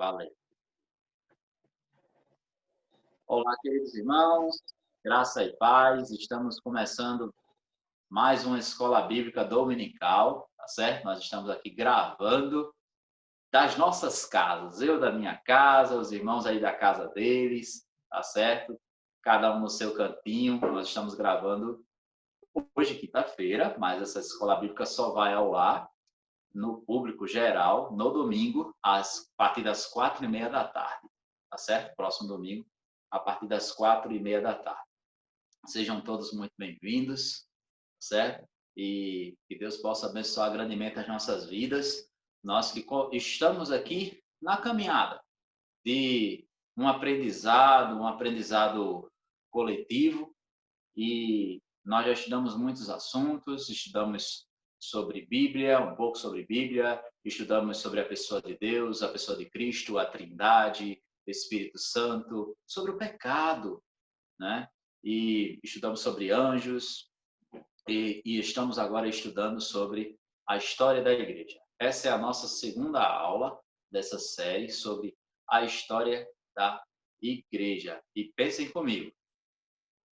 Valeu. Olá, queridos irmãos, graça e paz. Estamos começando mais uma escola bíblica dominical, tá certo? Nós estamos aqui gravando das nossas casas. Eu da minha casa, os irmãos aí da casa deles, tá certo? Cada um no seu cantinho. Nós estamos gravando hoje, quinta-feira, mas essa escola bíblica só vai ao ar no público geral no domingo, a partir das 4h30 da tarde, tá certo? Próximo domingo, a partir das 4h30 da tarde. Sejam todos muito bem-vindos, certo? E que Deus possa abençoar grandemente as nossas vidas. Nós que estamos aqui na caminhada de um aprendizado coletivo, e nós já estudamos muitos assuntos, estudamos sobre Bíblia, um pouco sobre Bíblia, estudamos sobre a pessoa de Deus, a pessoa de Cristo, a Trindade, o Espírito Santo, sobre o pecado, né? E estudamos sobre anjos, e estamos agora estudando sobre a história da igreja. Essa é a nossa segunda aula dessa série sobre a história da igreja. E pensem comigo,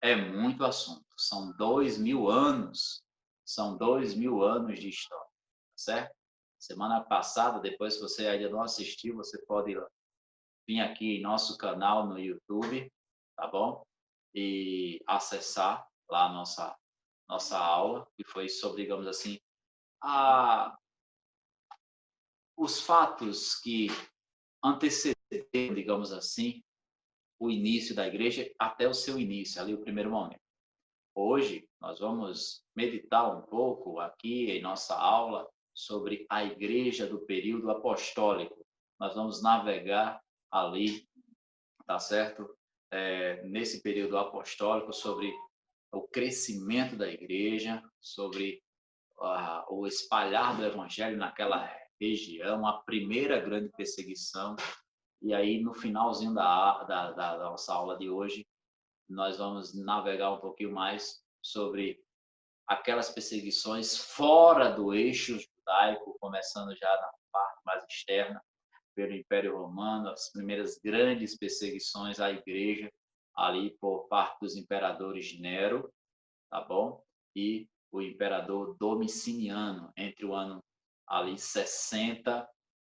é muito assunto. São 2.000 anos. São 2.000 anos de história, certo? Semana passada, depois se você ainda não assistiu, você pode vir aqui em nosso canal no YouTube, tá bom? E acessar lá a nossa aula, que foi sobre, digamos assim, a, os fatos que antecederam, digamos assim, o início da igreja até o seu início, ali o primeiro momento. Hoje, nós vamos meditar um pouco aqui em nossa aula sobre a igreja do período apostólico. Nós vamos navegar ali, tá certo? Nesse período apostólico, sobre o crescimento da igreja, sobre o espalhar do evangelho naquela região, a primeira grande perseguição. E aí, no finalzinho da nossa aula de hoje, nós vamos navegar um pouquinho mais sobre aquelas perseguições fora do eixo judaico, começando já na parte mais externa, pelo Império Romano, as primeiras grandes perseguições à igreja, ali por parte dos imperadores Nero, tá bom? E o imperador Domiciano, entre o ano ali 60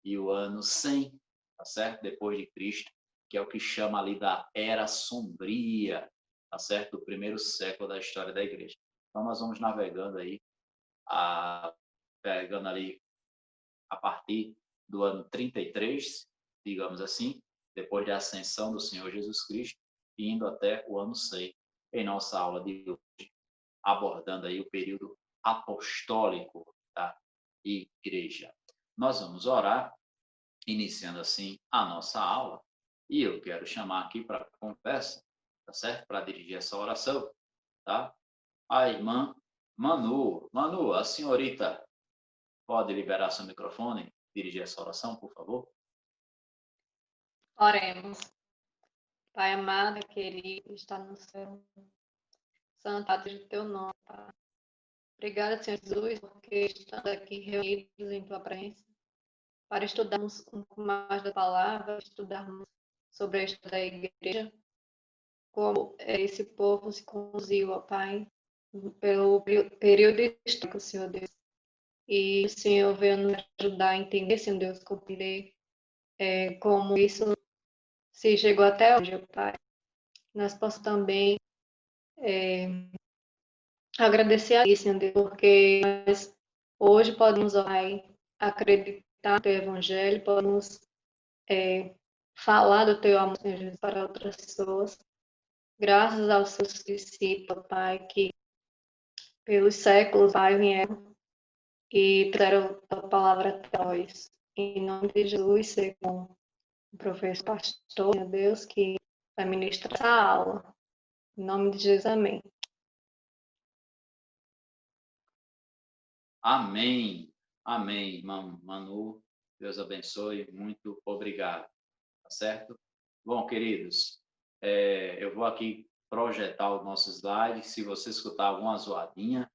e o ano 100, tá certo? Depois de Cristo, que é o que chama ali da Era Sombria, tá certo? Do primeiro século da história da igreja. Então nós vamos navegando aí, pegando ali a partir do ano 33, digamos assim, depois da ascensão do Senhor Jesus Cristo, e indo até o ano 100, em nossa aula de hoje, abordando aí o período apostólico da igreja. Nós vamos orar, iniciando assim a nossa aula, e eu quero chamar aqui para a conversa, tá certo? Para dirigir essa oração, tá? A irmã Manu. Manu, a senhorita pode liberar seu microfone e dirigir essa oração, por favor? Oremos. Pai amado, querido, está no céu. Santo seja o teu nome, Pai. Obrigada, Senhor Jesus, porque estamos aqui reunidos em tua presença para estudarmos um pouco mais da palavra, estudarmos sobre a história da igreja, como esse povo se conduziu, ó Pai, pelo período histórico, Senhor Deus. E o Senhor veio nos ajudar a entender, Senhor Deus, compreender como isso se chegou até hoje, ó Pai. Nós possamos também agradecer a Deus, Senhor Deus, porque nós hoje podemos orar, acreditar no teu evangelho, podemos falar do teu amor, Senhor Jesus, para outras pessoas, graças aos seus discípulos, Pai, que pelos séculos, Pai, vieram e trouxeram a tua palavra até nós. Em nome de Jesus, ser com o professor pastor, meu Deus, que vai ministrar essa aula. Em nome de Jesus, amém. Amém. Amém, irmã Manu. Deus abençoe. Muito obrigado. Tá certo? Bom, queridos, eu vou aqui projetar o nosso slide. Se você escutar alguma zoadinha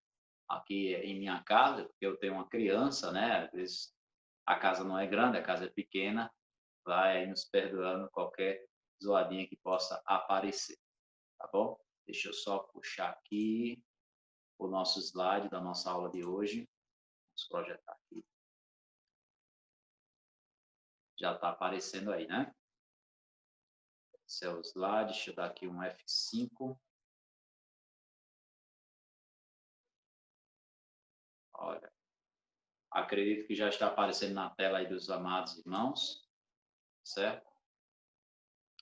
aqui em minha casa, porque eu tenho uma criança, né? Às vezes a casa não é grande, a casa é pequena, vai aí nos perdoando qualquer zoadinha que possa aparecer, tá bom? Deixa eu só puxar aqui o nosso slide da nossa aula de hoje. Vamos projetar aqui. Já está aparecendo aí, né? Esse é o slide. Deixa eu dar aqui um F5. Olha, acredito que já está aparecendo na tela aí dos amados irmãos, certo?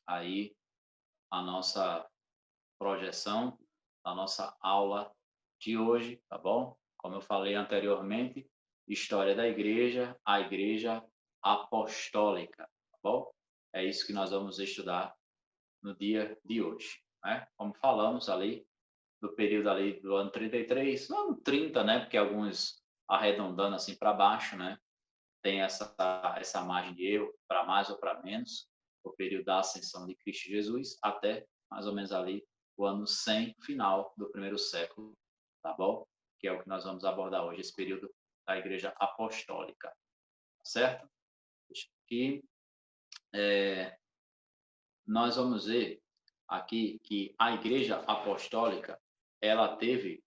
Aí a nossa projeção, a nossa aula de hoje, tá bom? Como eu falei anteriormente, história da igreja, a igreja apostólica, tá bom? É isso que nós vamos estudar no dia de hoje, né? Como falamos ali, do período ali do ano 33, não 30, né? Porque alguns arredondando assim para baixo, né? Tem essa margem de erro para mais ou para menos, o período da ascensão de Cristo Jesus até mais ou menos ali o ano 100, final do primeiro século, tá bom? Que é o que nós vamos abordar hoje, esse período da igreja apostólica, tá certo? Deixa aqui. Nós vamos ver aqui que a igreja apostólica, ela teve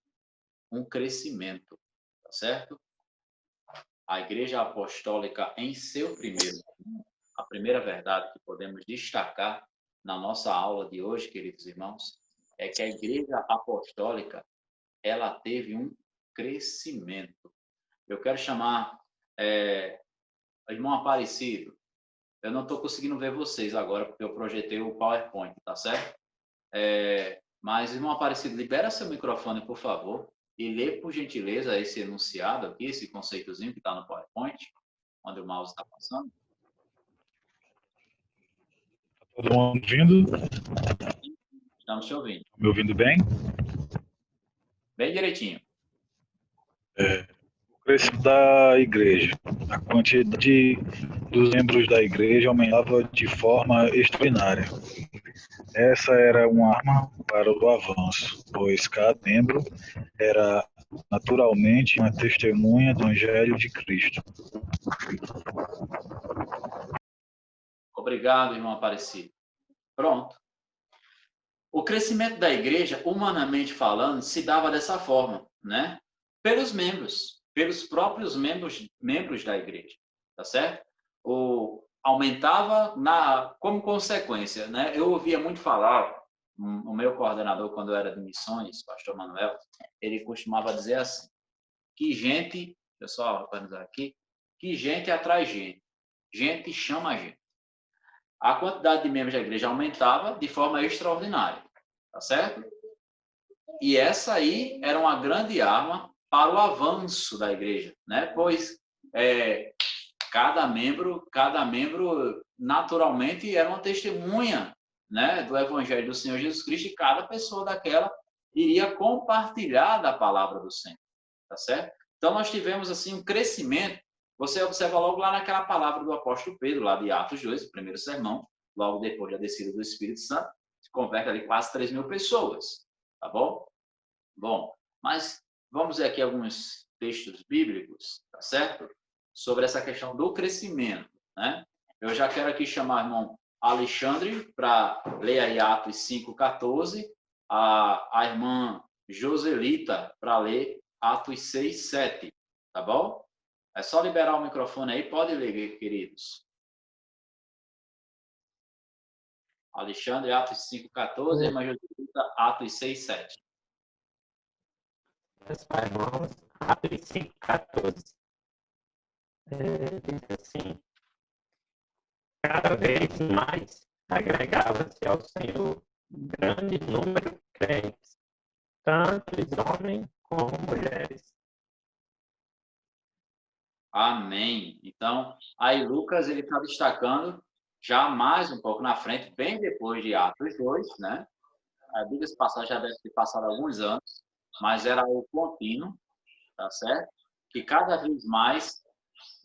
um crescimento, tá certo? A igreja apostólica em seu primeiro, a primeira verdade que podemos destacar na nossa aula de hoje, queridos irmãos, é que a igreja apostólica, ela teve um crescimento. Eu quero chamar irmão Aparecido. Eu não estou conseguindo ver vocês agora, porque eu projetei o PowerPoint, tá certo? Mas, irmão Aparecido, libera seu microfone, por favor, e lê, por gentileza, esse enunciado aqui, esse conceitozinho que está no PowerPoint, onde o mouse está passando. Todo mundo ouvindo? Estamos te ouvindo. Me ouvindo bem? Bem direitinho. O crescimento da igreja. A quantidade dos membros da igreja aumentava de forma extraordinária. Essa era uma arma para o avanço, pois cada membro era naturalmente uma testemunha do Evangelho de Cristo. Obrigado, irmão Aparecido. Pronto. O crescimento da igreja, humanamente falando, se dava dessa forma, né? Pelos membros, pelos próprios membros da igreja, tá certo? Aumentava como consequência, né? Eu ouvia muito falar, o meu coordenador, quando eu era de missões, pastor Manuel, ele costumava dizer assim, que gente, deixa eu só organizar aqui, que gente atrai gente, gente chama gente. A quantidade de membros da igreja aumentava de forma extraordinária, tá certo? E essa aí era uma grande arma para o avanço da igreja, né? Pois cada membro naturalmente era uma testemunha, né, do Evangelho do Senhor Jesus Cristo, e cada pessoa daquela iria compartilhar da palavra do Senhor, tá certo? Então nós tivemos assim um crescimento. Você observa logo lá naquela palavra do apóstolo Pedro, lá de Atos 2, o primeiro sermão, logo depois da descida do Espírito Santo, se converte ali quase 3.000 pessoas, tá bom? Bom, mas vamos ver aqui alguns textos bíblicos, tá certo? Sobre essa questão do crescimento, né? Eu já quero aqui chamar o irmão Alexandre para ler aí Atos 5:14, a irmã Joselita para ler Atos 6:7, tá bom? É só liberar o microfone aí, pode ler, queridos. Alexandre, Atos 5:14, irmã Joselita, Atos 6:7. Meus irmãos, Atos 5:14. Diz assim: cada vez mais agregava-se ao Senhor grande número de crentes, tanto os homens como mulheres. Amém. Então, aí Lucas ele está destacando já mais um pouco na frente, bem depois de Atos 2, né? A Bíblia se passar já deve ter passado alguns anos, mas era o contínuo, tá certo? Que cada vez mais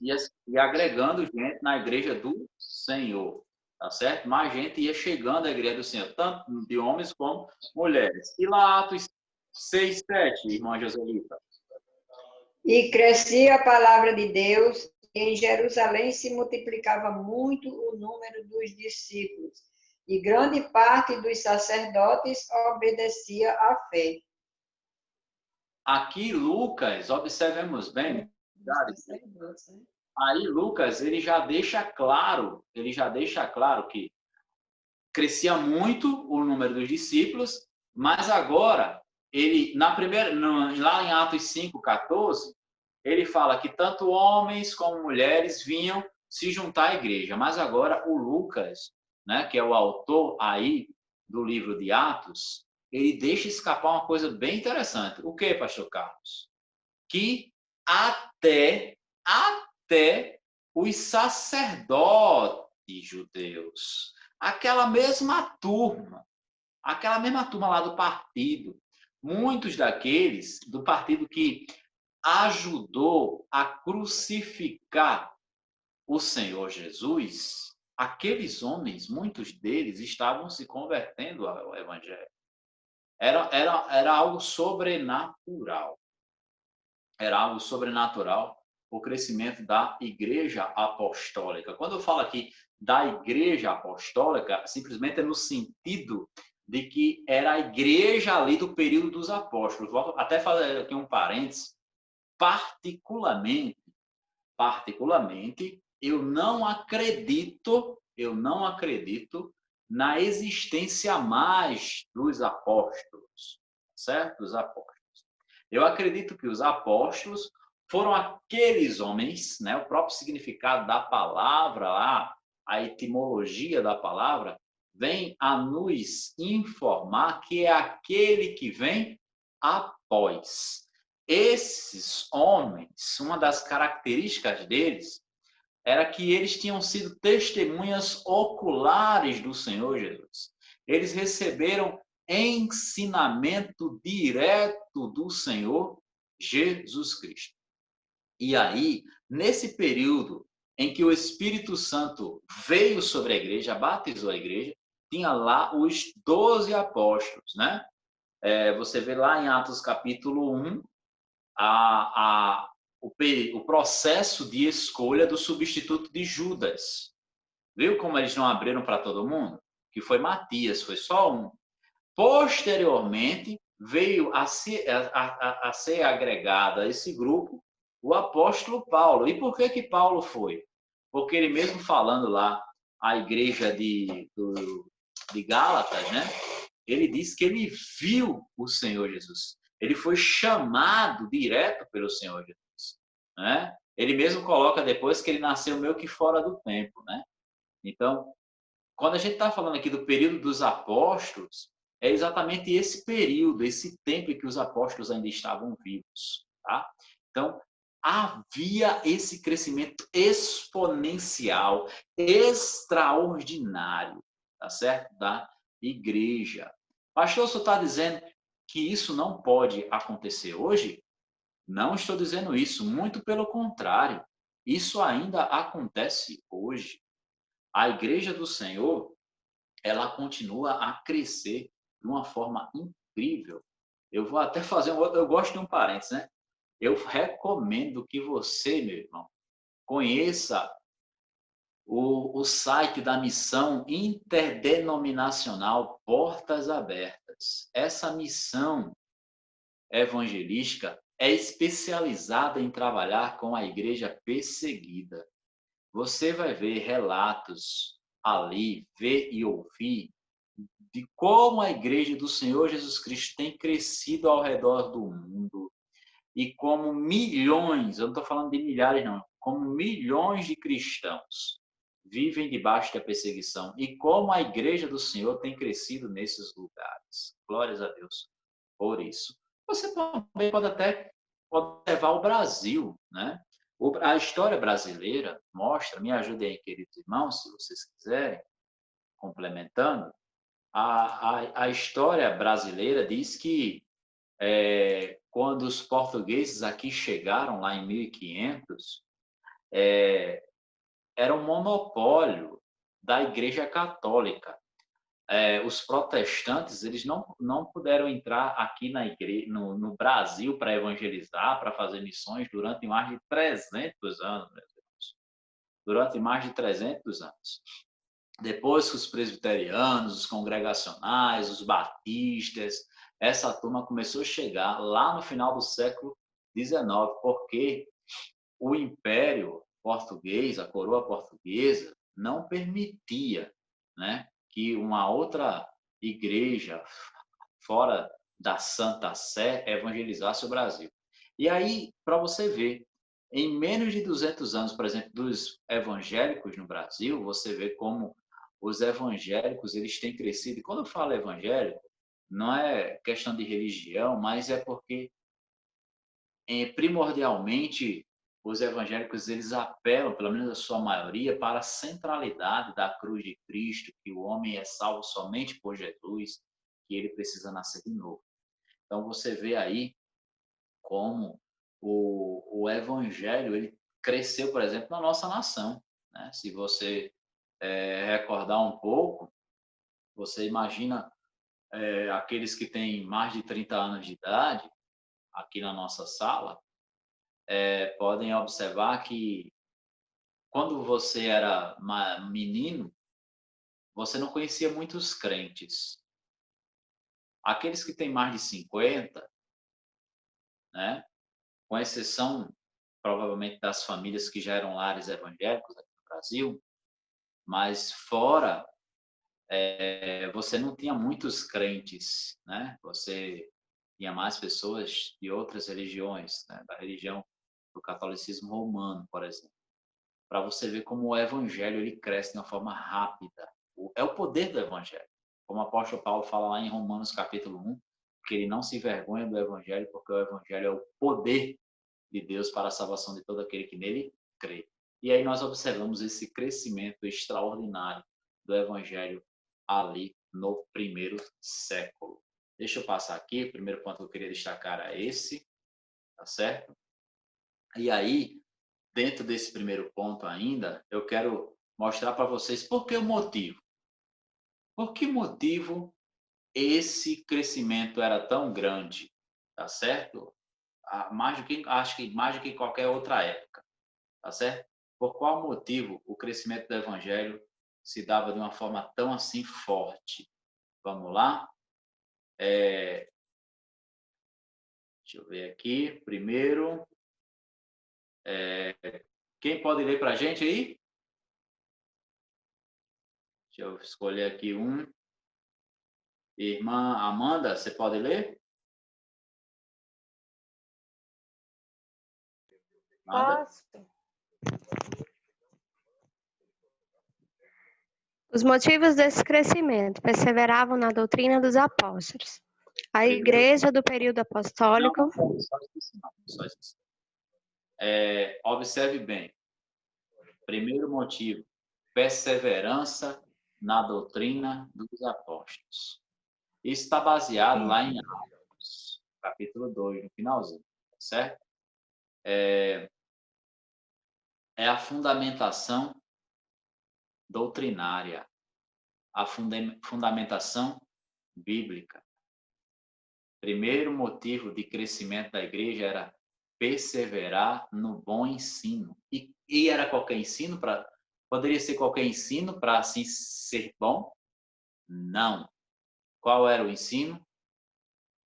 ia agregando gente na igreja do Senhor, tá certo? Mais gente ia chegando à igreja do Senhor, tanto de homens como mulheres. E lá Atos 6:7, irmã Joselita. E crescia a palavra de Deus, em Jerusalém se multiplicava muito o número dos discípulos, e grande parte dos sacerdotes obedecia à fé. Aqui, Lucas, observemos bem, aí Lucas, ele já deixa claro que crescia muito o número dos discípulos, mas agora, ele, lá em Atos 5:14, ele fala que tanto homens como mulheres vinham se juntar à igreja. Mas agora o Lucas, né, que é o autor aí do livro de Atos, ele deixa escapar uma coisa bem interessante. O que, pastor Carlos? Que até os sacerdotes judeus, aquela mesma turma lá do partido, muitos daqueles do partido que ajudou a crucificar o Senhor Jesus, aqueles homens, muitos deles estavam se convertendo ao Evangelho. Era algo sobrenatural. Era algo sobrenatural o crescimento da igreja apostólica. Quando eu falo aqui da igreja apostólica, simplesmente é no sentido de que era a igreja ali do período dos apóstolos. Vou até fazer aqui um parênteses. Particularmente, eu não acredito na existência mais dos apóstolos, certo? Dos apóstolos. Eu acredito que os apóstolos foram aqueles homens, né? O próprio significado da palavra lá, a etimologia da palavra, vem a nos informar que é aquele que vem após. Esses homens, uma das características deles era que eles tinham sido testemunhas oculares do Senhor Jesus. Eles receberam ensinamento direto do Senhor Jesus Cristo. E aí, nesse período em que o Espírito Santo veio sobre a igreja, batizou a igreja, tinha lá os 12 apóstolos, né? Você vê lá em Atos capítulo 1, o processo de escolha do substituto de Judas. Viu como eles não abriram para todo mundo? Que foi Matias, foi só um. Posteriormente, veio a ser agregado a esse grupo o apóstolo Paulo. E por que Paulo foi? Porque ele mesmo falando lá, a igreja de Gálatas, né? Ele diz que ele viu o Senhor Jesus. Ele foi chamado direto pelo Senhor Jesus, né? Ele mesmo coloca depois que ele nasceu meio que fora do tempo, né? Então, quando a gente está falando aqui do período dos apóstolos, é exatamente esse período, esse tempo em que os apóstolos ainda estavam vivos, tá? Então, havia esse crescimento exponencial, extraordinário, tá certo? Da igreja. Pastor, você está dizendo que isso não pode acontecer hoje? Não estou dizendo isso, muito pelo contrário. Isso ainda acontece hoje. A igreja do Senhor, ela continua a crescer de uma forma incrível. Eu vou até fazer um outro, eu gosto de um parênteses, né? Eu recomendo que você, meu irmão, conheça o site da missão interdenominacional Portas Abertas. Essa missão evangelística é especializada em trabalhar com a igreja perseguida. Você vai ver relatos ali, ver e ouvir de como a igreja do Senhor Jesus Cristo tem crescido ao redor do mundo e como milhões, eu não estou falando de milhares não, como milhões de cristãos vivem debaixo da perseguição e como a igreja do Senhor tem crescido nesses lugares. Glórias a Deus por isso. Você também pode até observar o Brasil, né? A história brasileira mostra, me ajudem aí, queridos irmãos, se vocês quiserem, complementando, a história brasileira diz que quando os portugueses aqui chegaram lá em 1500, era um monopólio da Igreja Católica. Os protestantes eles não puderam entrar aqui no Brasil para evangelizar, para fazer missões durante mais de 300 anos, meus irmãos. durante mais de 300 anos. Depois que os presbiterianos, os congregacionais, os batistas, essa turma começou a chegar lá no final do século XIX, porque o Império Português, a coroa portuguesa, não permitia, né, que uma outra igreja fora da Santa Sé evangelizasse o Brasil. E aí, para você ver, em menos de 200 anos, por exemplo, dos evangélicos no Brasil, você vê como os evangélicos eles têm crescido. E quando eu falo evangélico, não é questão de religião, mas é porque primordialmente os evangélicos eles apelam, pelo menos a sua maioria, para a centralidade da cruz de Cristo, que o homem é salvo somente por Jesus, que ele precisa nascer de novo. Então você vê aí como o evangelho ele cresceu, por exemplo, na nossa nação, né? Se você recordar um pouco, você imagina aqueles que têm mais de 30 anos de idade, aqui na nossa sala, podem observar que quando você era menino, você não conhecia muitos crentes. Aqueles que têm mais de 50, né, com exceção provavelmente das famílias que já eram lares evangélicos aqui no Brasil, mas fora você não tinha muitos crentes, né? Você tinha mais pessoas de outras religiões, né? Da religião do catolicismo romano, por exemplo. Para você ver como o evangelho ele cresce de uma forma rápida. É o poder do evangelho. Como o apóstolo Paulo fala lá em Romanos capítulo 1, que ele não se envergonha do evangelho, porque o evangelho é o poder de Deus para a salvação de todo aquele que nele crê. E aí nós observamos esse crescimento extraordinário do evangelho ali no primeiro século. Deixa eu passar aqui, o primeiro ponto que eu queria destacar é esse, tá certo? E aí, dentro desse primeiro ponto ainda, eu quero mostrar para vocês por que o motivo. Por que motivo esse crescimento era tão grande, tá certo? Acho que mais do que qualquer outra época, tá certo? Por qual motivo o crescimento do evangelho se dava de uma forma tão assim forte? Vamos lá? Deixa eu ver aqui. Primeiro, quem pode ler para a gente aí? Deixa eu escolher aqui um. Irmã Amanda, você pode ler? Amanda? Posso. Os motivos desse crescimento perseveravam na doutrina dos apóstolos. A igreja do período apostólico... Não, só isso. Observe bem. Primeiro motivo, perseverança na doutrina dos apóstolos. Isso está baseado lá em Atos, capítulo 2, no finalzinho, certo? É a fundamentação doutrinária, a fundamentação bíblica. Primeiro motivo de crescimento da igreja era perseverar no bom ensino. E era qualquer ensino poderia ser qualquer ensino para assim ser bom? Não. Qual era o ensino?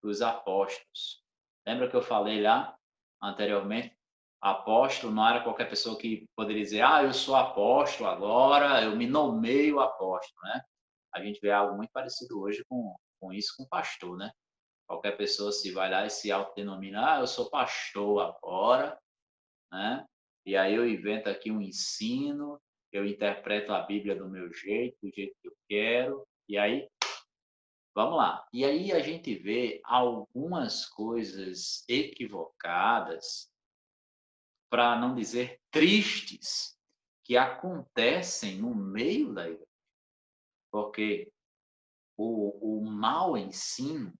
Dos apóstolos. Lembra que eu falei lá anteriormente? Apóstolo não era qualquer pessoa que poderia dizer, eu sou apóstolo agora, eu me nomeio apóstolo, né? A gente vê algo muito parecido hoje com isso, com pastor, né? Qualquer pessoa se vai lá e se autodenomina, eu sou pastor agora, né? E aí eu invento aqui um ensino, eu interpreto a Bíblia do meu jeito, do jeito que eu quero, e aí, vamos lá. E aí a gente vê algumas coisas equivocadas, para não dizer tristes, que acontecem no meio da igreja. Porque o mau ensino,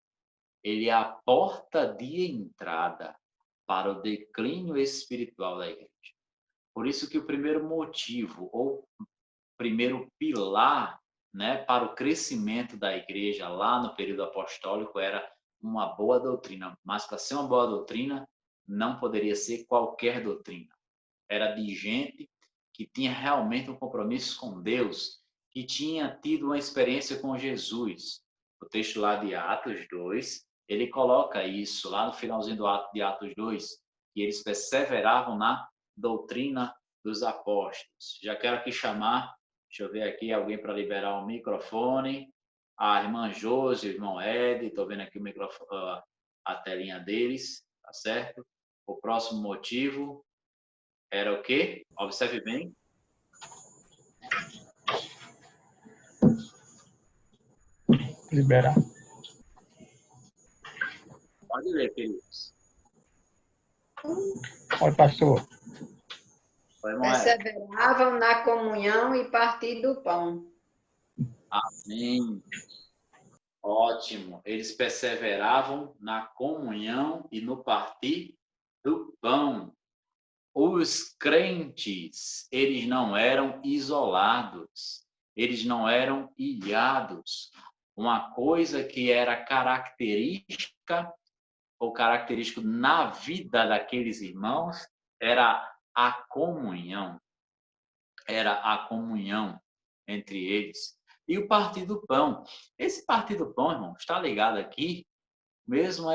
ele é a porta de entrada para o declínio espiritual da igreja. Por isso que o primeiro motivo, ou primeiro pilar, né, para o crescimento da igreja lá no período apostólico era uma boa doutrina. Mas para ser uma boa doutrina, não poderia ser qualquer doutrina. Era de gente que tinha realmente um compromisso com Deus, que tinha tido uma experiência com Jesus. O texto lá de Atos 2, ele coloca isso lá no finalzinho de Atos 2, que eles perseveravam na doutrina dos apóstolos. Já quero aqui chamar, deixa eu ver aqui, alguém para liberar o microfone. A irmã Josi, o irmão Ed, estou vendo aqui o microfone, a telinha deles, tá certo? O próximo motivo era o quê? Observe bem. Liberar. Pode ler, queridos. Oi, pastor. Perseveravam na comunhão e partir do pão. Amém. Ótimo. Eles perseveravam na comunhão e no partir do pão. Os crentes, eles não eram isolados, eles não eram ilhados. Uma coisa que era característica ou característico na vida daqueles irmãos era a comunhão. Era a comunhão entre eles. E o partir do pão. Esse partir do pão, irmão, está ligado aqui, mesmo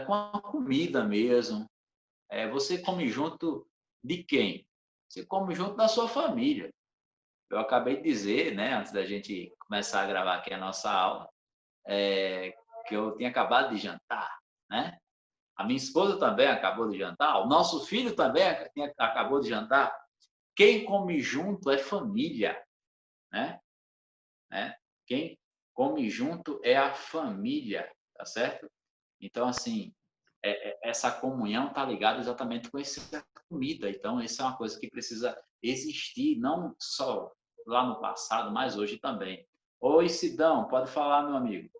com a comida mesmo. Você come junto de quem? Você come junto da sua família. Eu acabei de dizer, né, antes da gente começar a gravar aqui a nossa aula, que eu tinha acabado de jantar, né? A minha esposa também acabou de jantar, o nosso filho também acabou de jantar. Quem come junto é família, né? Quem come junto é a família, tá certo? Então, assim, essa comunhão está ligada exatamente com essa comida. Então, isso é uma coisa que precisa existir, não só lá no passado, mas hoje também. Oi, Sidão, pode falar, meu amigo.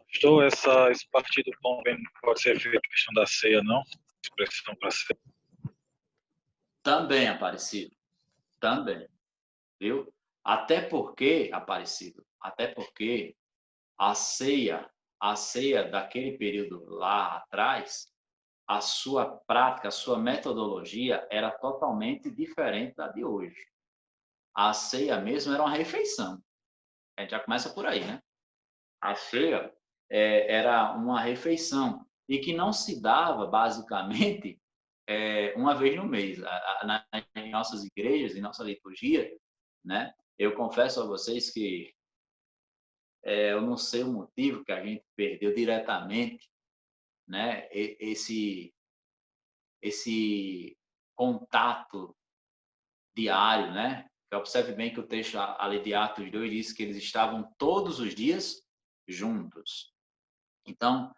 Pastor, esse partir do pão também não pode ser feito questão da ceia, não? Expressão para ceia. Também, Aparecido. Também. Viu? Até porque, Aparecido, até porque a ceia daquele período lá atrás, a sua prática, a sua metodologia era totalmente diferente da de hoje. A ceia mesmo era uma refeição. A gente já começa por aí, né? A ceia era uma refeição e que não se dava, basicamente, uma vez no mês. Em nossas igrejas, em nossa liturgia, né? Eu confesso a vocês que eu não sei o motivo que a gente perdeu diretamente, né? Esse contato diário, né? Observe bem que o texto ali de Atos 2 diz que eles estavam todos os dias juntos. Então,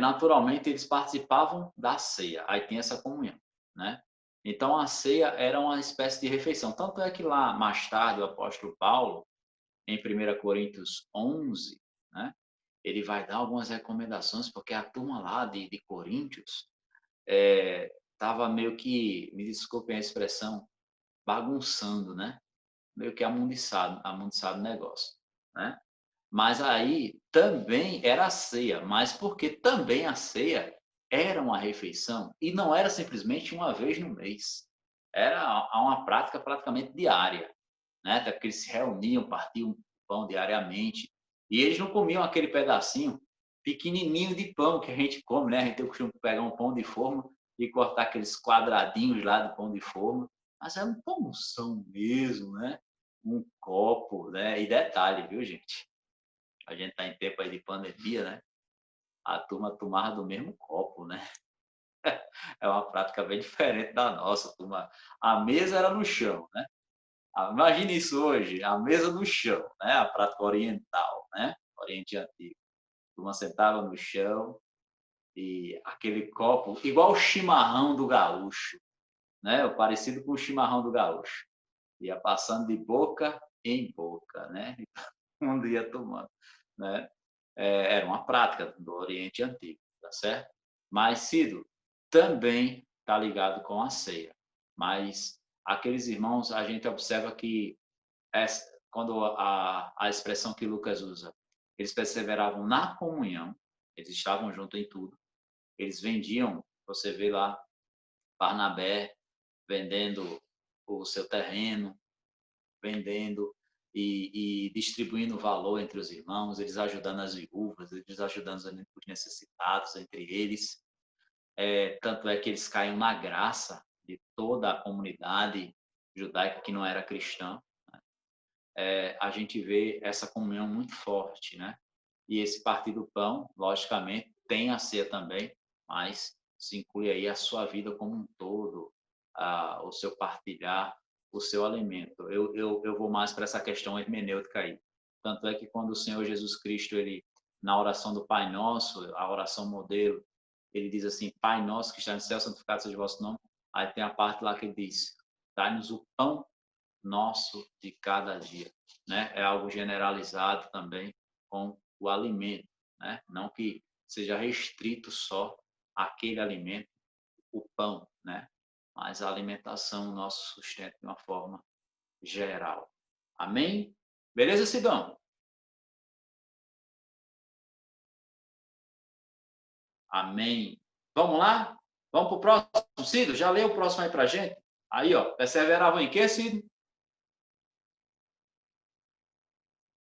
naturalmente, eles participavam da ceia. Aí tem essa comunhão, né? Então, a ceia era uma espécie de refeição. Tanto é que lá, mais tarde, o apóstolo Paulo, em 1 Coríntios 11, né? Ele vai dar algumas recomendações, porque a turma lá de Coríntios estava meio que, me desculpem a expressão, bagunçando, né? Meio que amundiçado o negócio, né? Mas aí também era a ceia, mas porque também a ceia era uma refeição e não era simplesmente uma vez no mês. Era uma prática praticamente diária, né? Até porque eles se reuniam, partiam pão diariamente e eles não comiam aquele pedacinho pequenininho de pão que a gente come, né? A gente tem o costume de pegar um pão de forma e cortar aqueles quadradinhos lá do pão de forma, mas é um pãozão mesmo, né? Um copo, né? E detalhe, viu, gente? A gente está em tempo aí de pandemia, né? A turma tomava do mesmo copo, né? É uma prática bem diferente da nossa, turma. A mesa era no chão, né? Imagine isso hoje, a mesa no chão, né? A prática oriental, né? Oriente Antigo. A turma sentava no chão e aquele copo, igual o chimarrão do gaúcho, né? O parecido com o chimarrão do gaúcho. Ia passando de boca em boca, né? Um dia tomando, né? Era uma prática do Oriente Antigo, tá certo? Mas, Cido, também está ligado com a ceia. Mas aqueles irmãos, a gente observa que quando a expressão que Lucas usa, eles perseveravam na comunhão, eles estavam juntos em tudo, Eles vendiam, você vê lá, Barnabé vendendo o seu terreno, vendendo e distribuindo valor entre os irmãos, eles ajudando as viúvas, eles ajudando os necessitados entre eles. Tanto é que eles caíam na graça de toda a comunidade judaica que não era cristã. A gente vê essa comunhão muito forte, né? E esse partir do pão, logicamente, tem a ceia também, mas se inclui aí a sua vida como um todo, o seu partilhar, o seu alimento. Eu vou mais para essa questão hermenêutica aí. Tanto é que quando o Senhor Jesus Cristo, ele, na oração do Pai Nosso, a oração modelo, ele diz assim, Pai Nosso que está no céu, santificado seja o vosso nome. Aí tem a parte lá que ele diz, dai-nos o pão nosso de cada dia, né? É algo generalizado também com o alimento, né? Não que seja restrito só àquele alimento, o pão, né? Mas a alimentação, o nosso sustento de uma forma geral. Amém? Beleza, Sidão? Amém. Vamos lá? Vamos para o próximo, Cido? Já leu o próximo aí para a gente? Aí, ó, perseveravam em quê, Cido?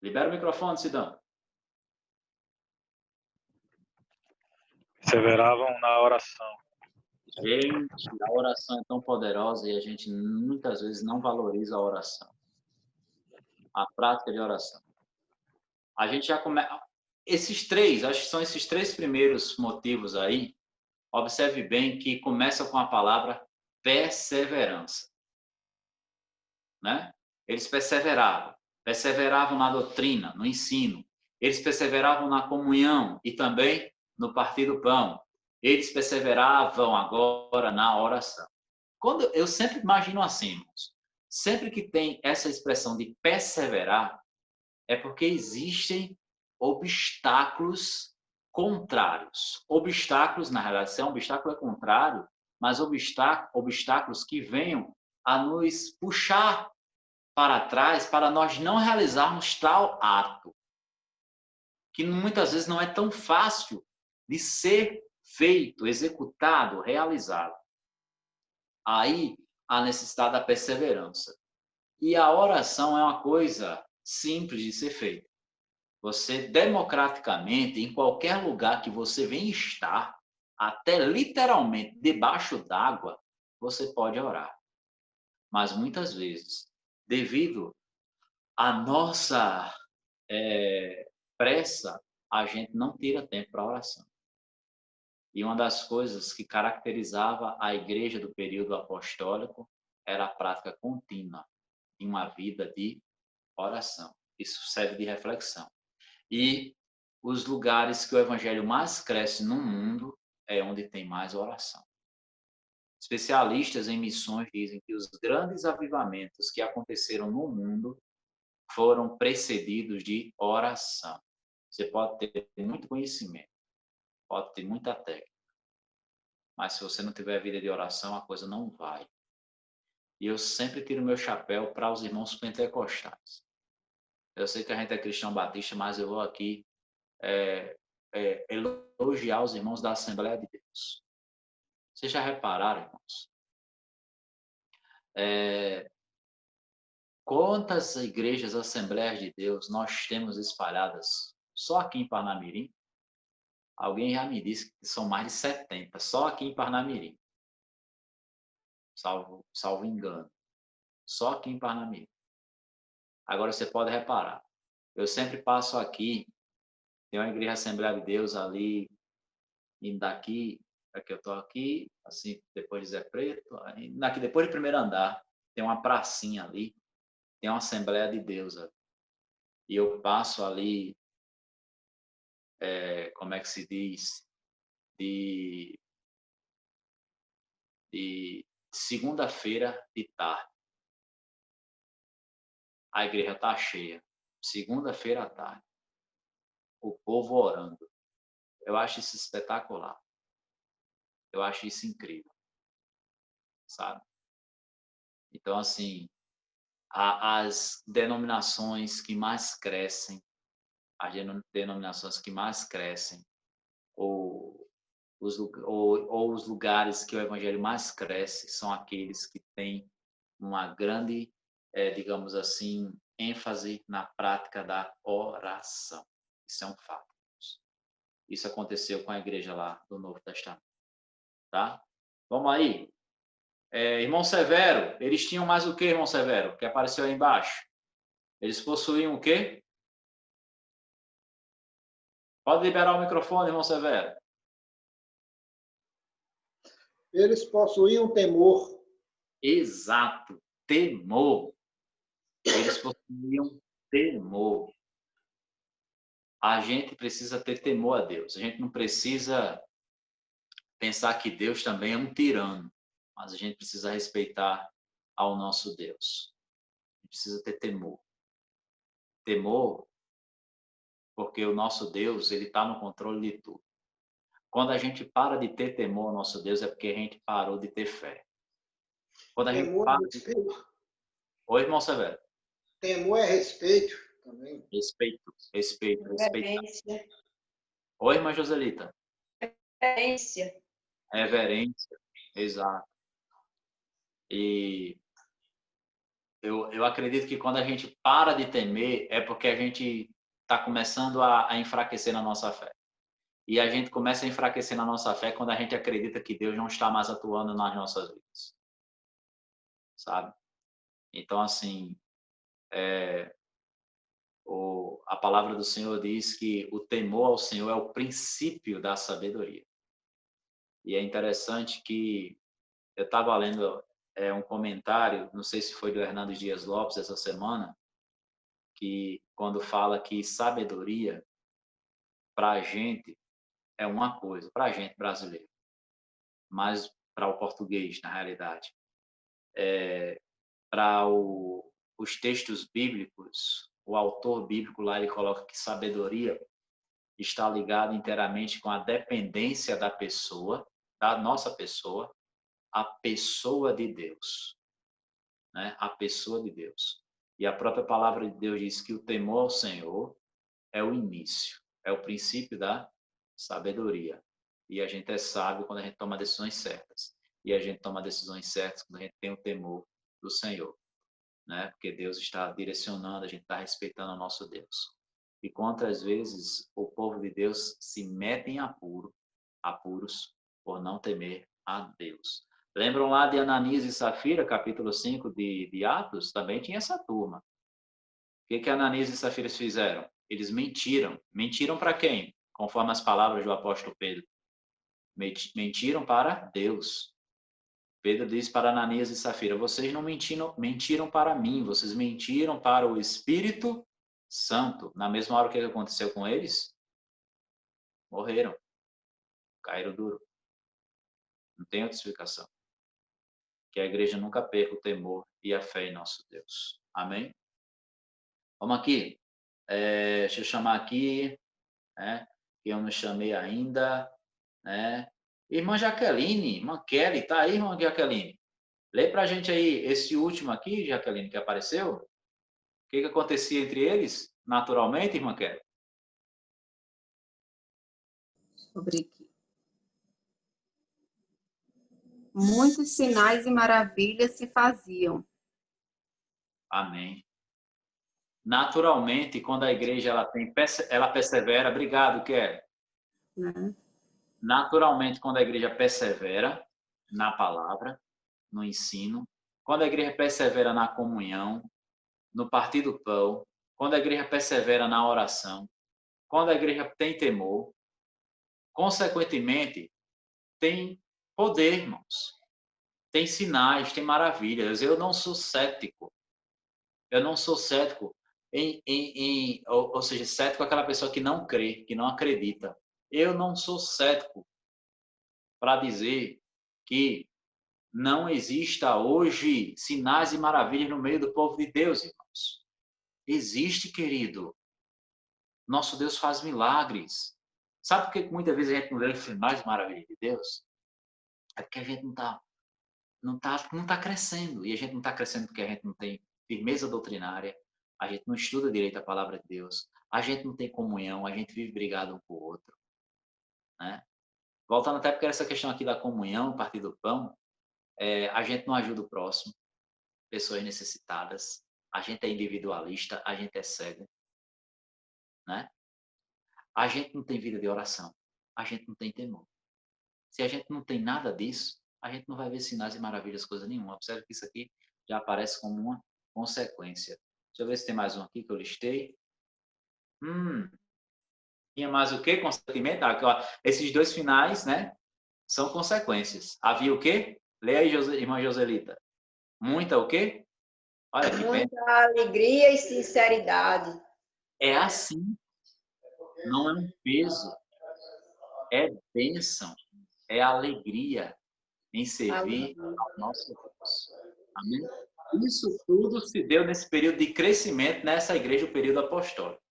Libera o microfone, Sidão. Perseveravam na oração. Gente, a oração é tão poderosa e a gente muitas vezes não valoriza a oração. A prática de oração. A gente já começa... Esses três, acho que são esses três primeiros motivos aí. Observe bem que começa com a palavra perseverança. Né? Eles perseveravam na doutrina, no ensino. Eles perseveravam na comunhão e também no partir do pão. Eles perseveravam agora na oração. Quando eu sempre imagino assim, irmãos, sempre que tem essa expressão de perseverar, é porque existem obstáculos contrários. Obstáculos, na realidade, se é um obstáculo é contrário, mas obstáculos que venham a nos puxar para trás para nós não realizarmos tal ato, que muitas vezes não é tão fácil de ser feito, executado, realizado. Aí a necessidade da perseverança. E a oração é uma coisa simples de ser feita. Você, democraticamente, em qualquer lugar que você venha estar, até literalmente debaixo d'água, você pode orar. Mas muitas vezes, devido à nossa pressa, a gente não tira tempo para oração. E uma das coisas que caracterizava a igreja do período apostólico era a prática contínua de uma vida de oração. Isso serve de reflexão. E os lugares que o evangelho mais cresce no mundo é onde tem mais oração. Especialistas em missões dizem que os grandes avivamentos que aconteceram no mundo foram precedidos de oração. Você pode ter muito conhecimento, pode ter muita técnica, mas se você não tiver vida de oração, a coisa não vai. E eu sempre tiro meu chapéu para os irmãos pentecostais. Eu sei que a gente é cristão batista, mas eu vou aqui elogiar os irmãos da Assembleia de Deus. Vocês já repararam, irmãos? Quantas igrejas, Assembleias de Deus nós temos espalhadas só aqui em Parnamirim? Alguém já me disse que são mais de 70, só aqui em Parnamirim. Salvo engano. Só aqui em Parnamirim. Agora você pode reparar. Eu sempre passo aqui, tem uma igreja Assembleia de Deus ali, indo daqui, eu estou aqui, assim, depois de Zé Preto, daqui depois do primeiro andar, tem uma pracinha ali, tem uma Assembleia de Deus ali. E eu passo ali, como é que se diz, de segunda-feira de tarde. A igreja está cheia. Segunda-feira à tarde. O povo orando. Eu acho isso espetacular. Eu acho isso incrível. Sabe? Então, assim, as denominações que mais crescem, as denominações que mais crescem, ou os lugares que o evangelho mais cresce são aqueles que têm uma grande, digamos assim, ênfase na prática da oração. Isso é um fato. Isso aconteceu com a igreja lá do Novo Testamento. Tá? Vamos aí. Irmão Severo, eles tinham mais o que, irmão Severo? Que apareceu aí embaixo. Eles possuíam o quê? Pode liberar o microfone, irmão Severo. Eles possuíam temor. Exato, temor. Eles possuíam temor. A gente precisa ter temor a Deus. A gente não precisa pensar que Deus também é um tirano, mas a gente precisa respeitar ao nosso Deus. A gente precisa ter temor. Temor, porque o nosso Deus, ele está no controle de tudo. Quando a gente para de ter temor ao nosso Deus, é porque a gente parou de ter fé. Quando a gente Temor para é respeito. Oi, irmão Severo. Temor é respeito também. Respeito. Reverência. Oi, irmã Joselita. Reverência. Reverência, exato. E eu acredito que quando a gente para de temer, é porque a gente está começando a enfraquecer na nossa fé. E a gente começa a enfraquecer na nossa fé quando a gente acredita que Deus não está mais atuando nas nossas vidas. Sabe? Então, assim, a palavra do Senhor diz que o temor ao Senhor é o princípio da sabedoria. E é interessante que eu estava lendo um comentário, não sei se foi do Hernando Dias Lopes essa semana, que quando fala que sabedoria para a gente é uma coisa, para a gente brasileiro, mas para o português, na realidade. Para os textos bíblicos, o autor bíblico lá ele coloca que sabedoria está ligada inteiramente com a dependência da pessoa, da nossa pessoa, a pessoa de Deus. Né? A pessoa de Deus. E a própria palavra de Deus diz que o temor ao Senhor é o início, é o princípio da sabedoria. E a gente é sábio quando a gente toma decisões certas. E a gente toma decisões certas quando a gente tem o temor do Senhor. Né? Porque Deus está direcionando, a gente está respeitando o nosso Deus. E quantas vezes o povo de Deus se mete em apuros por não temer a Deus. Lembram lá de Ananias e Safira, capítulo 5 de Atos? Também tinha essa turma. O que Ananias e Safira fizeram? Eles mentiram. Mentiram para quem? Conforme as palavras do apóstolo Pedro. Mentiram para Deus. Pedro diz para Ananias e Safira, vocês não mentiram para mim, vocês mentiram para o Espírito Santo. Na mesma hora, o que aconteceu com eles? Morreram. Caíram duro. Não tem outra explicação. Que a igreja nunca perca o temor e a fé em nosso Deus. Amém? Vamos aqui. Deixa eu chamar aqui, né? Que eu não chamei ainda, né? Irmã Jaqueline, irmã Kelly, tá aí, irmã Jaqueline? Lê pra gente aí esse último aqui, Jaqueline, que apareceu. O que acontecia entre eles, naturalmente, irmã Kelly? Sobre aqui. Muitos sinais e maravilhas se faziam. Amém. Naturalmente, quando a igreja ela persevera, obrigado, Kelly. Né? Naturalmente, quando a igreja persevera na palavra, no ensino, quando a igreja persevera na comunhão, no partir do pão, quando a igreja persevera na oração, quando a igreja tem temor, consequentemente, tem poder, irmãos. Tem sinais, tem maravilhas. Eu não sou cético. Eu não sou cético ou seja, cético é aquela pessoa que não crê, que não acredita. Eu não sou cético para dizer que não exista hoje sinais e maravilhas no meio do povo de Deus, irmãos. Existe, querido. Nosso Deus faz milagres. Sabe por que muitas vezes a gente não vê sinais e maravilhas de Deus? É porque a gente não tá crescendo. E a gente não está crescendo porque a gente não tem firmeza doutrinária, a gente não estuda direito a palavra de Deus, a gente não tem comunhão, a gente vive brigado um com o outro. Né? voltando até porque essa questão aqui da comunhão, partir do pão, a gente não ajuda o próximo, pessoas necessitadas, a gente é individualista, a gente é cego, né? A gente não tem vida de oração, a gente não tem temor. Se a gente não tem nada disso, a gente não vai ver sinais e maravilhas, coisa nenhuma. Observe que isso aqui já aparece como uma consequência. Deixa eu ver se tem mais um aqui que eu listei. Tinha mais o quê? Consentimento. Esses dois finais, né? São consequências. Havia o quê? Leia aí, irmã Joselita. Muita o quê? Olha que bem. Muita alegria e sinceridade. É assim. Não é um peso. É bênção. É alegria em servir ao nosso Deus. Amém? Isso tudo se deu nesse período de crescimento nessa igreja, o período apostólico.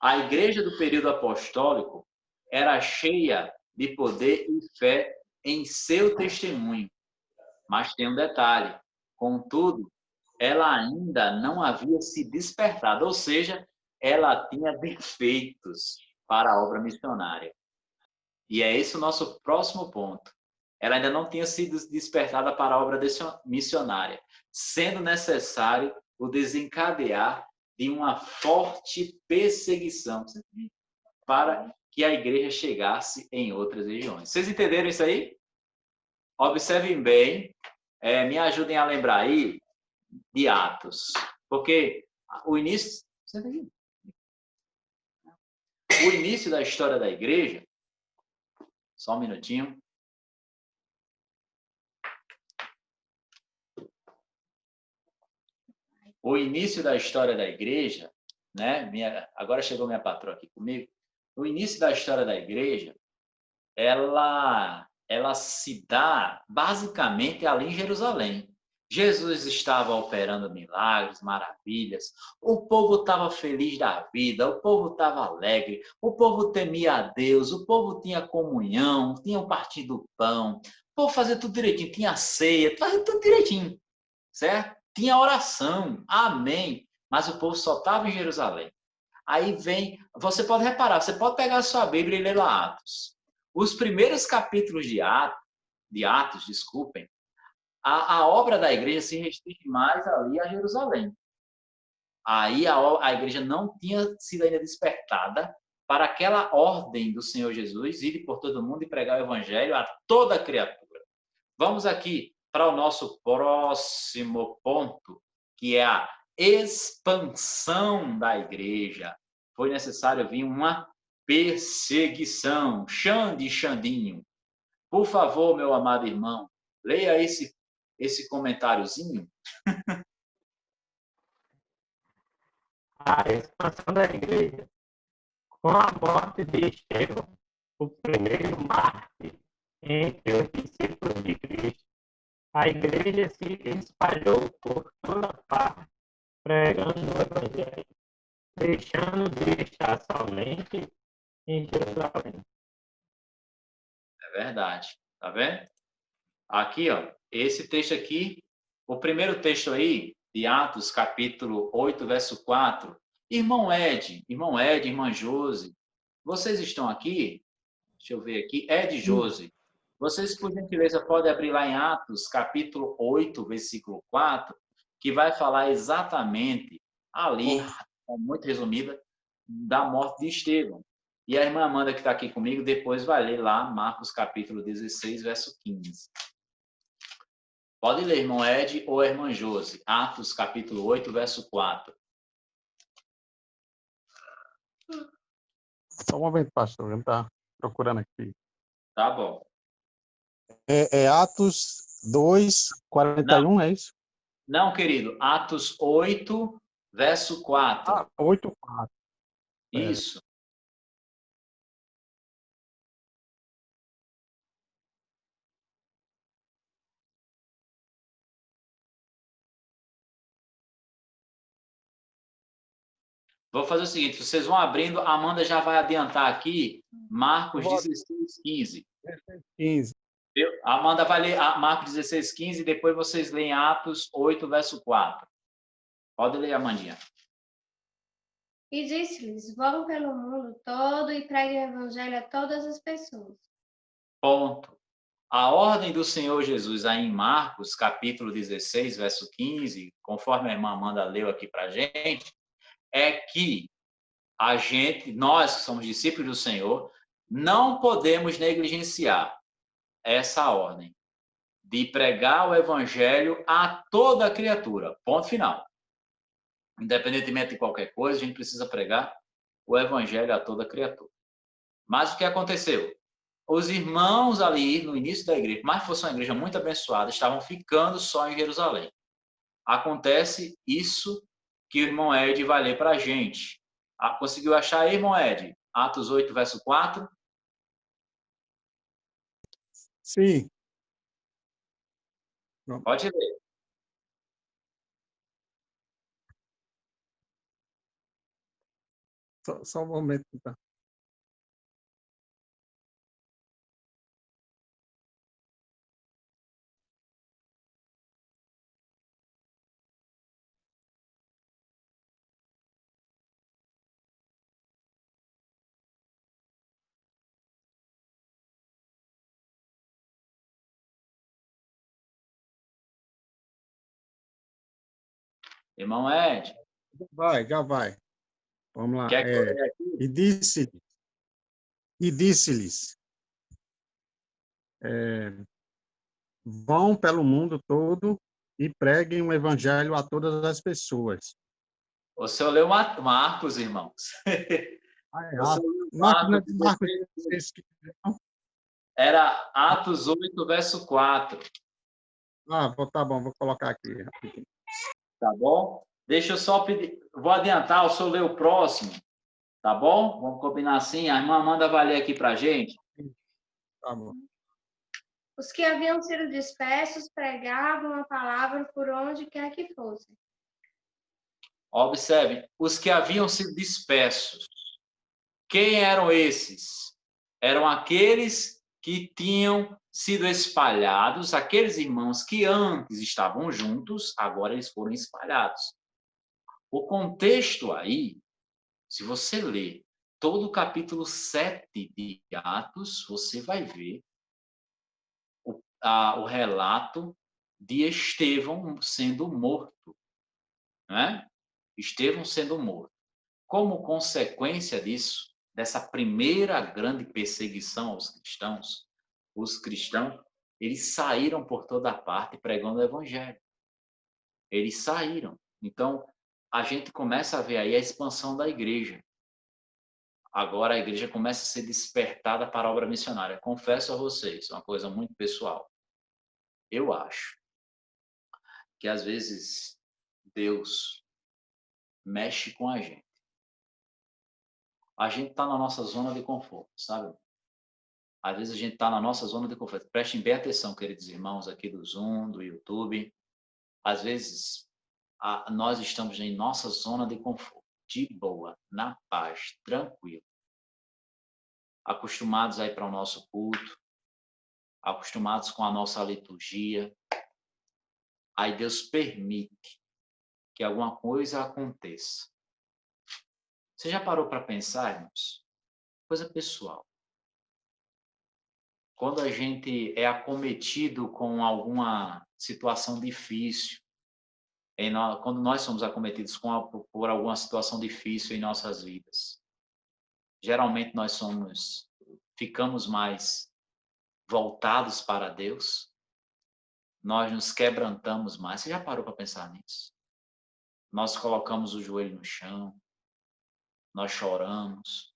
A igreja do período apostólico era cheia de poder e fé em seu testemunho. Mas tem um detalhe, contudo, ela ainda não havia se despertado, ou seja, ela tinha defeitos para a obra missionária. E é esse o nosso próximo ponto. Ela ainda não tinha sido despertada para a obra missionária, sendo necessário o desencadear de uma forte perseguição para que a igreja chegasse em outras regiões. Vocês entenderam isso aí? Observem bem, me ajudem a lembrar aí de Atos, porque o início da história da igreja, só um minutinho. O início da história da igreja, né? Agora chegou minha patroa aqui comigo. O início da história da igreja, ela se dá basicamente ali em Jerusalém. Jesus estava operando milagres, maravilhas. O povo estava feliz da vida, o povo estava alegre, o povo temia a Deus, o povo tinha comunhão, tinha o partir do pão, o povo fazia tudo direitinho, tinha ceia, fazia tudo direitinho, certo? Tinha oração, amém, mas o povo só estava em Jerusalém. Aí vem, você pode reparar, você pode pegar a sua Bíblia e ler lá Atos. Os primeiros capítulos de Atos, desculpem, a obra da igreja se restringe mais ali a Jerusalém. Aí a igreja não tinha sido ainda despertada para aquela ordem do Senhor Jesus, ir por todo mundo e pregar o evangelho a toda criatura. Vamos aqui para o nosso próximo ponto, que é a expansão da igreja. Foi necessário vir uma perseguição. Xandinho. Por favor, meu amado irmão, leia esse comentáriozinho. A expansão da igreja. Com a morte de Estevão, o primeiro mártir entre os discípulos de Cristo, a igreja se espalhou por toda parte, pregando o evangelho, deixando de estar somente em Jerusalém. É verdade. Tá vendo? Aqui, ó, esse texto aqui, o primeiro texto aí, de Atos, capítulo 8, verso 4. Irmão Ed, irmã Josi, vocês estão aqui? Deixa eu ver aqui. Ed e Josi, vocês, por gentileza, podem abrir lá em Atos, capítulo 8, versículo 4, que vai falar exatamente ali, muito resumida, da morte de Estevão. E a irmã Amanda, que está aqui comigo, depois vai ler lá Marcos, capítulo 16, verso 15. Pode ler, irmão Ed ou irmã Josi. Atos, capítulo 8, verso 4. Só um momento, pastor. Ele está procurando aqui. Tá bom. É Atos 2, 41, Não. é isso? Não, querido. Atos 8, verso 4. 8, 4. Isso. Vou fazer o seguinte, vocês vão abrindo, a Amanda já vai adiantar aqui, Marcos 16, 15. 15. A Amanda vai ler Marcos 16, 15 e depois vocês leem Atos 8, verso 4. Pode ler, Amandinha. E disse-lhes: vão pelo mundo todo e preguem o evangelho a todas as pessoas. Ponto. A ordem do Senhor Jesus aí em Marcos, capítulo 16, verso 15, conforme a irmã Amanda leu aqui para a gente, é que nós que somos discípulos do Senhor, não podemos negligenciar essa ordem de pregar o evangelho a toda criatura. Ponto final. Independentemente de qualquer coisa, a gente precisa pregar o evangelho a toda criatura. Mas o que aconteceu? Os irmãos ali no início da igreja, mas fosse uma igreja muito abençoada, estavam ficando só em Jerusalém. Acontece isso que o irmão Ed vai ler para a gente. Conseguiu achar aí, irmão Ed? Atos 8, verso 4? Sim. Pode ler. Só um momento, tá? Irmão Ed. Já vai. Vamos lá. Quer que eu leia aqui? E disse-lhes, vão pelo mundo todo e preguem o evangelho a todas as pessoas. O senhor leu Marcos, irmãos. Era Atos 8, verso 4. Tá bom, vou colocar aqui. Tá bom? Deixa eu só pedir. Vou adiantar, o senhor lê o próximo. Tá bom? Vamos combinar assim. A irmã Amanda vai ler aqui pra gente. Tá bom. Os que haviam sido dispersos pregavam a palavra por onde quer que fossem. Observe, os que haviam sido dispersos. Quem eram esses? Eram aqueles que tinham sido espalhados, aqueles irmãos que antes estavam juntos, agora eles foram espalhados. O contexto aí, se você ler todo o capítulo 7 de Atos, você vai ver o relato de Estevão sendo morto. Né? Estevão sendo morto. Como consequência disso, dessa primeira grande perseguição aos cristãos, os cristãos, eles saíram por toda parte pregando o evangelho. Eles saíram. Então, a gente começa a ver aí a expansão da igreja. Agora a igreja começa a ser despertada para a obra missionária. Confesso a vocês, é uma coisa muito pessoal. Eu acho que às vezes Deus mexe com a gente. A gente está na nossa zona de conforto, sabe? Às vezes a gente está na nossa zona de conforto. Prestem bem atenção, queridos irmãos aqui do Zoom, do YouTube. Às vezes nós estamos em nossa zona de conforto, de boa, na paz, tranquilo. Acostumados a ir para o nosso culto, acostumados com a nossa liturgia. Aí Deus permite que alguma coisa aconteça. Você já parou para pensar, irmãos? Coisa pessoal. Quando a gente é acometido com alguma situação difícil, quando nós somos acometidos por alguma situação difícil em nossas vidas, geralmente nós ficamos mais voltados para Deus, nós nos quebrantamos mais. Você já parou para pensar nisso? Nós colocamos o joelho no chão, nós choramos,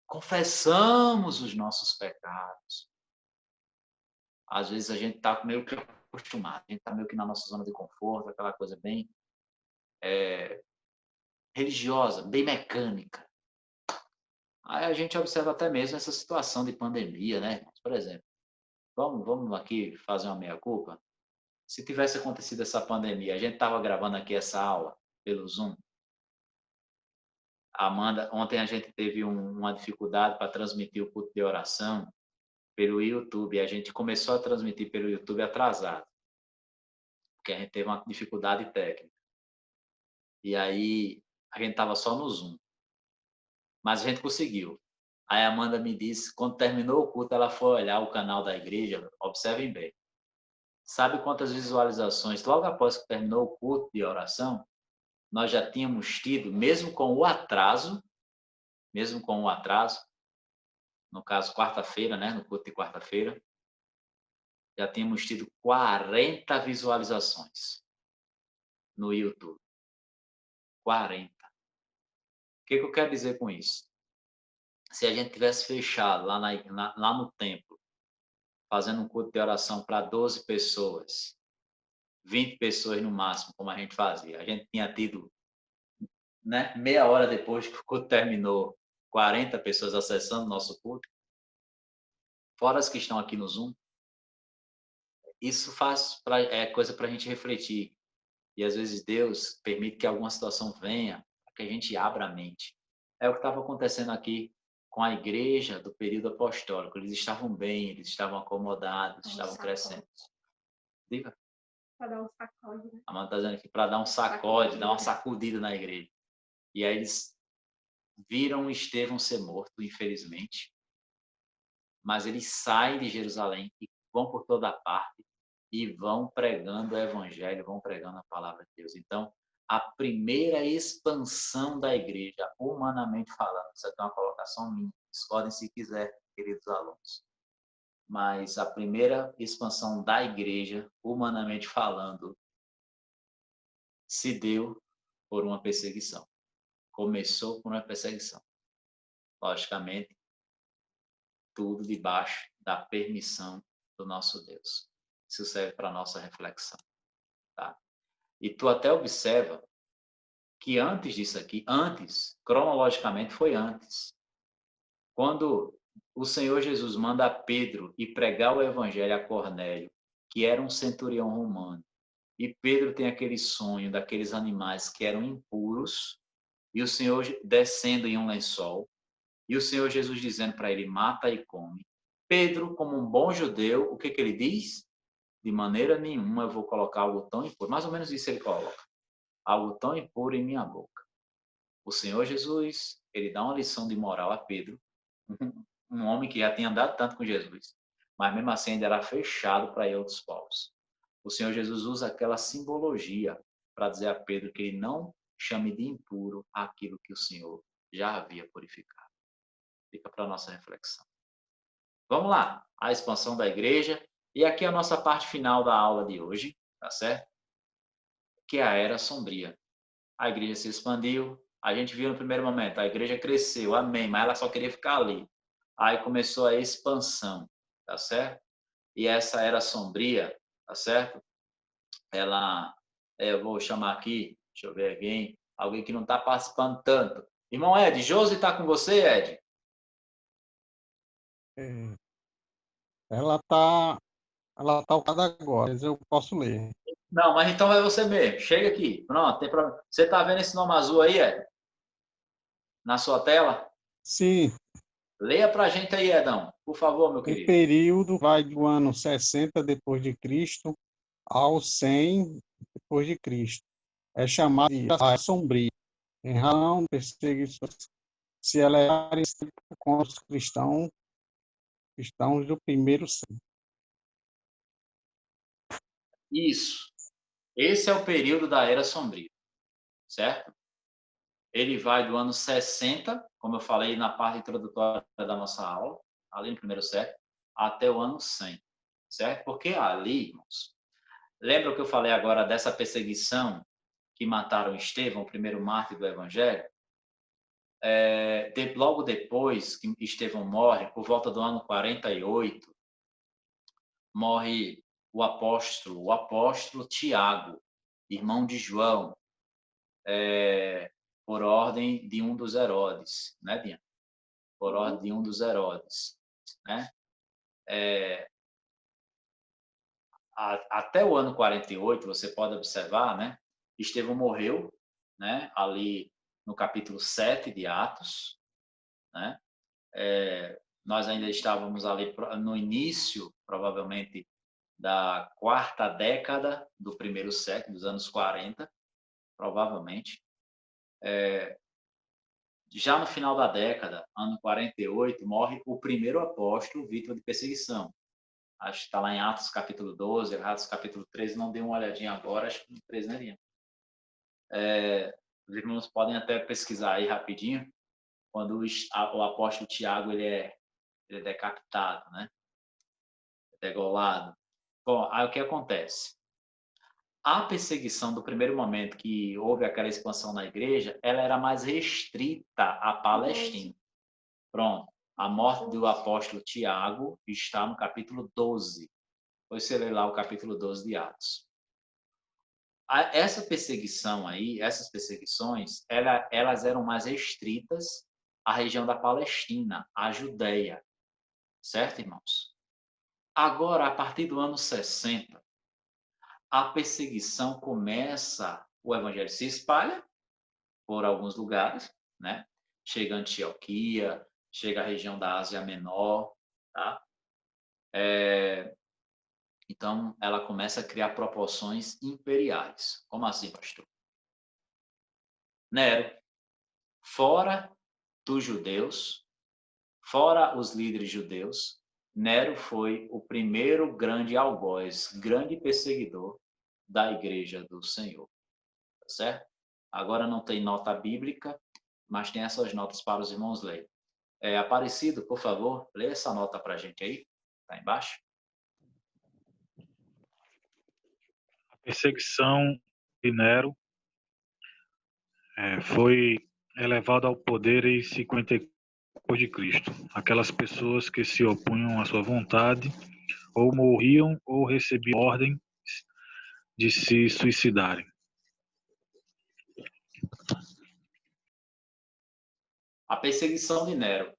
confessamos os nossos pecados. Às vezes a gente está meio que acostumado, a gente está meio que na nossa zona de conforto, aquela coisa bem religiosa, bem mecânica. Aí a gente observa até mesmo essa situação de pandemia, né? Por exemplo, vamos aqui fazer uma meia-culpa. Se tivesse acontecido essa pandemia, a gente estava gravando aqui essa aula pelo Zoom. Amanda, ontem a gente teve uma dificuldade para transmitir o culto de oração pelo YouTube. A gente começou a transmitir pelo YouTube atrasado, porque a gente teve uma dificuldade técnica. E aí a gente estava só no Zoom. Mas a gente conseguiu. Aí a Amanda me disse, quando terminou o culto, ela foi olhar o canal da igreja, observem bem. Sabe quantas visualizações, logo após que terminou o culto de oração, nós já tínhamos tido, mesmo com o atraso, no caso quarta-feira, né, no culto de quarta-feira, já tínhamos tido 40 visualizações no YouTube. 40. O que eu quero dizer com isso? Se a gente tivesse fechado lá no templo, fazendo um culto de oração para 12 pessoas, 20 pessoas no máximo, como a gente fazia, a gente tinha tido, né, meia hora depois que o culto terminou, 40 pessoas acessando o nosso culto, fora as que estão aqui no Zoom. Isso é coisa para a gente refletir. E às vezes Deus permite que alguma situação venha, para que a gente abra a mente. É o que estava acontecendo aqui com a igreja do período apostólico. Eles estavam bem, eles estavam acomodados, estavam crescendo. Diga. Para dar um sacode. Né? A Amanda está dizendo aqui para dar um sacode, dar uma sacudida na igreja. E aí eles viram Estevão ser morto, infelizmente. Mas eles saem de Jerusalém e vão por toda parte e vão pregando o evangelho, vão pregando a palavra de Deus. Então, a primeira expansão da igreja, humanamente falando, isso aqui é uma colocação minha, discordem se quiser, queridos alunos, mas a primeira expansão da igreja, humanamente falando, se deu por uma perseguição. Começou por uma perseguição. Logicamente, tudo debaixo da permissão do nosso Deus. Isso serve para a nossa reflexão. Tá? E tu até observa que antes disso aqui, cronologicamente foi antes. Quando o Senhor Jesus manda Pedro ir pregar o evangelho a Cornélio, que era um centurião romano, e Pedro tem aquele sonho daqueles animais que eram impuros, e o Senhor descendo em um lençol, e o Senhor Jesus dizendo para ele, mata e come. Pedro, como um bom judeu, o que ele diz? De maneira nenhuma eu vou colocar algo tão impuro. Mais ou menos isso ele coloca. Algo tão impuro em minha boca. O Senhor Jesus, ele dá uma lição de moral a Pedro, um homem que já tinha andado tanto com Jesus, mas mesmo assim ainda era fechado para ir a outros povos. O Senhor Jesus usa aquela simbologia para dizer a Pedro que ele não chame de impuro aquilo que o Senhor já havia purificado. Fica para a nossa reflexão. Vamos lá, a expansão da igreja. E aqui a nossa parte final da aula de hoje, tá certo? Que é a Era Sombria. A igreja se expandiu, a gente viu no primeiro momento, a igreja cresceu, amém, mas ela só queria ficar ali. Aí começou a expansão, tá certo? E essa Era Sombria, tá certo? Eu vou chamar aqui, deixa eu ver alguém que não está participando tanto. Irmão Ed, Josi está com você, Ed? Ela está ocupada agora, mas eu posso ler. Não, mas então é você mesmo. Chega aqui. Pronto, tem problema. Você está vendo esse nome azul aí, Ed? Na sua tela? Sim. Leia para a gente aí, Edão. Por favor, meu querido. O período vai do ano 60 depois de Cristo ao 100 depois de Cristo. É chamado de Era Sombria. Em razão de perseguições se elevarem contra os cristãos do primeiro século. Isso. Esse é o período da Era Sombria, certo? Ele vai do ano 60, como eu falei na parte introdutória da nossa aula, ali no primeiro século, até o ano 100, certo? Porque ali, irmãos, lembra que eu falei agora dessa perseguição que mataram Estevão, o primeiro mártir do Evangelho? Logo depois que Estevão morre, por volta do ano 48, morre o apóstolo Tiago, irmão de João, por ordem de um dos Herodes, né, Diana? Por ordem de um dos Herodes, né? Até o ano 48, você pode observar, né? Estevão morreu, né? Ali no capítulo 7 de Atos, né? Nós ainda estávamos ali no início, provavelmente, da quarta década do primeiro século, dos anos 40, provavelmente. Já no final da década, ano 48, morre o primeiro apóstolo vítima de perseguição. Acho que está lá em Atos capítulo 12, Atos capítulo 13, não dei uma olhadinha agora, acho que no 13 não iria. Os irmãos podem até pesquisar aí rapidinho, quando o apóstolo Tiago ele é decapitado, né? Degolado. Bom, aí o que acontece? A perseguição do primeiro momento que houve aquela expansão na igreja, ela era mais restrita à Palestina. Pronto. A morte do apóstolo Tiago está no capítulo 12. Depois você lê lá o capítulo 12 de Atos. Essa perseguição aí, essas perseguições, elas eram mais restritas à região da Palestina, à Judeia. Certo, irmãos? Agora, a partir do ano 60, a perseguição começa, o evangelho se espalha por alguns lugares, né? Chega a Antioquia, chega à região da Ásia Menor, tá? Então, ela começa a criar proporções imperiais. Como assim, pastor? Nero, fora dos judeus, fora os líderes judeus, Nero foi o primeiro grande algoz, grande perseguidor da igreja do Senhor. Tá certo? Agora não tem nota bíblica, mas tem essas notas para os irmãos lerem. Aparecido, por favor, lê essa nota para a gente aí, tá embaixo. A perseguição de Nero foi elevada ao poder em 54 depois de Cristo. Aquelas pessoas que se opunham à sua vontade ou morriam ou recebiam ordens de se suicidarem. A perseguição de Nero.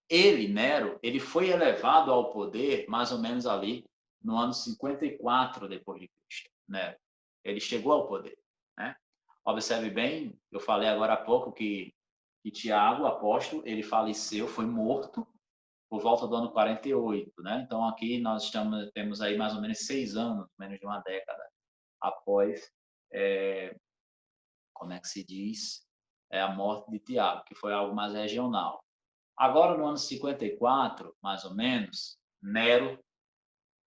Nero, ele foi elevado ao poder mais ou menos ali no ano 54 depois de Cristo. Nero. Ele chegou ao poder, né? Observe bem, eu falei agora há pouco que Tiago, apóstolo, ele faleceu, foi morto por volta do ano 48, né? Então aqui nós temos aí mais ou menos 6 anos, menos de uma década após, como é que se diz, a morte de Tiago, que foi algo mais regional. Agora no ano 54, mais ou menos, Nero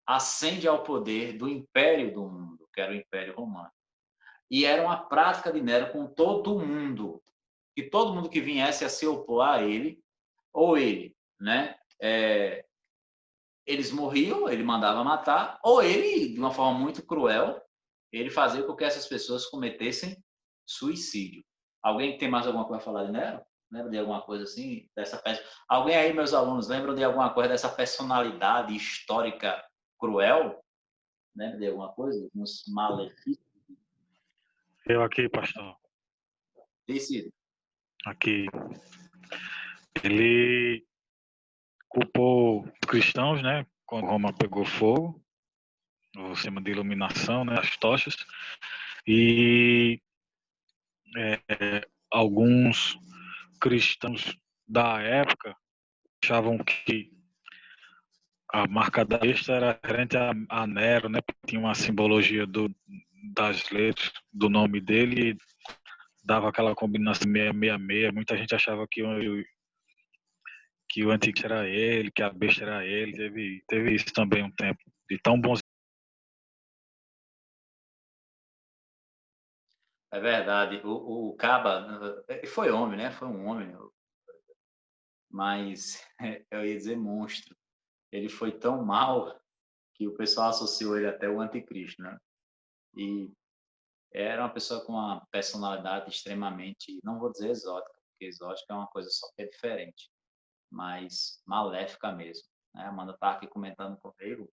ascende ao poder do império do mundo, que era o Império Romano. E era uma prática de Nero com todo mundo, que todo mundo que viesse a se opor a ele, ou ele, né, eles morriam, ele mandava matar, ou ele, de uma forma muito cruel, ele fazia com que essas pessoas cometessem suicídio. Alguém tem mais alguma coisa a falar de Nero? Lembra de alguma coisa assim? Alguém aí, meus alunos, lembram de alguma coisa dessa personalidade histórica cruel? Lembra de alguma coisa? Uns malefícios? Eu aqui, pastor. Decide. Aqui. Ele culpou cristãos, né? Quando Roma pegou fogo, o sistema de iluminação, né? As tochas. E alguns cristãos da época achavam que a marca da besta era referente a Nero, né? Tinha uma simbologia das letras do nome dele e dava aquela combinação 666. Muita gente achava que o antigo era ele, que a besta era ele. Teve isso também um tempo. De tão bons. É verdade. O Caba foi homem, né? Foi um homem. Mas eu ia dizer monstro. Ele foi tão mal que o pessoal associou ele até o anticristo, né? E era uma pessoa com uma personalidade extremamente, não vou dizer exótica, porque exótica é uma coisa só que é diferente, mas maléfica mesmo, né? A Amanda está aqui comentando comigo,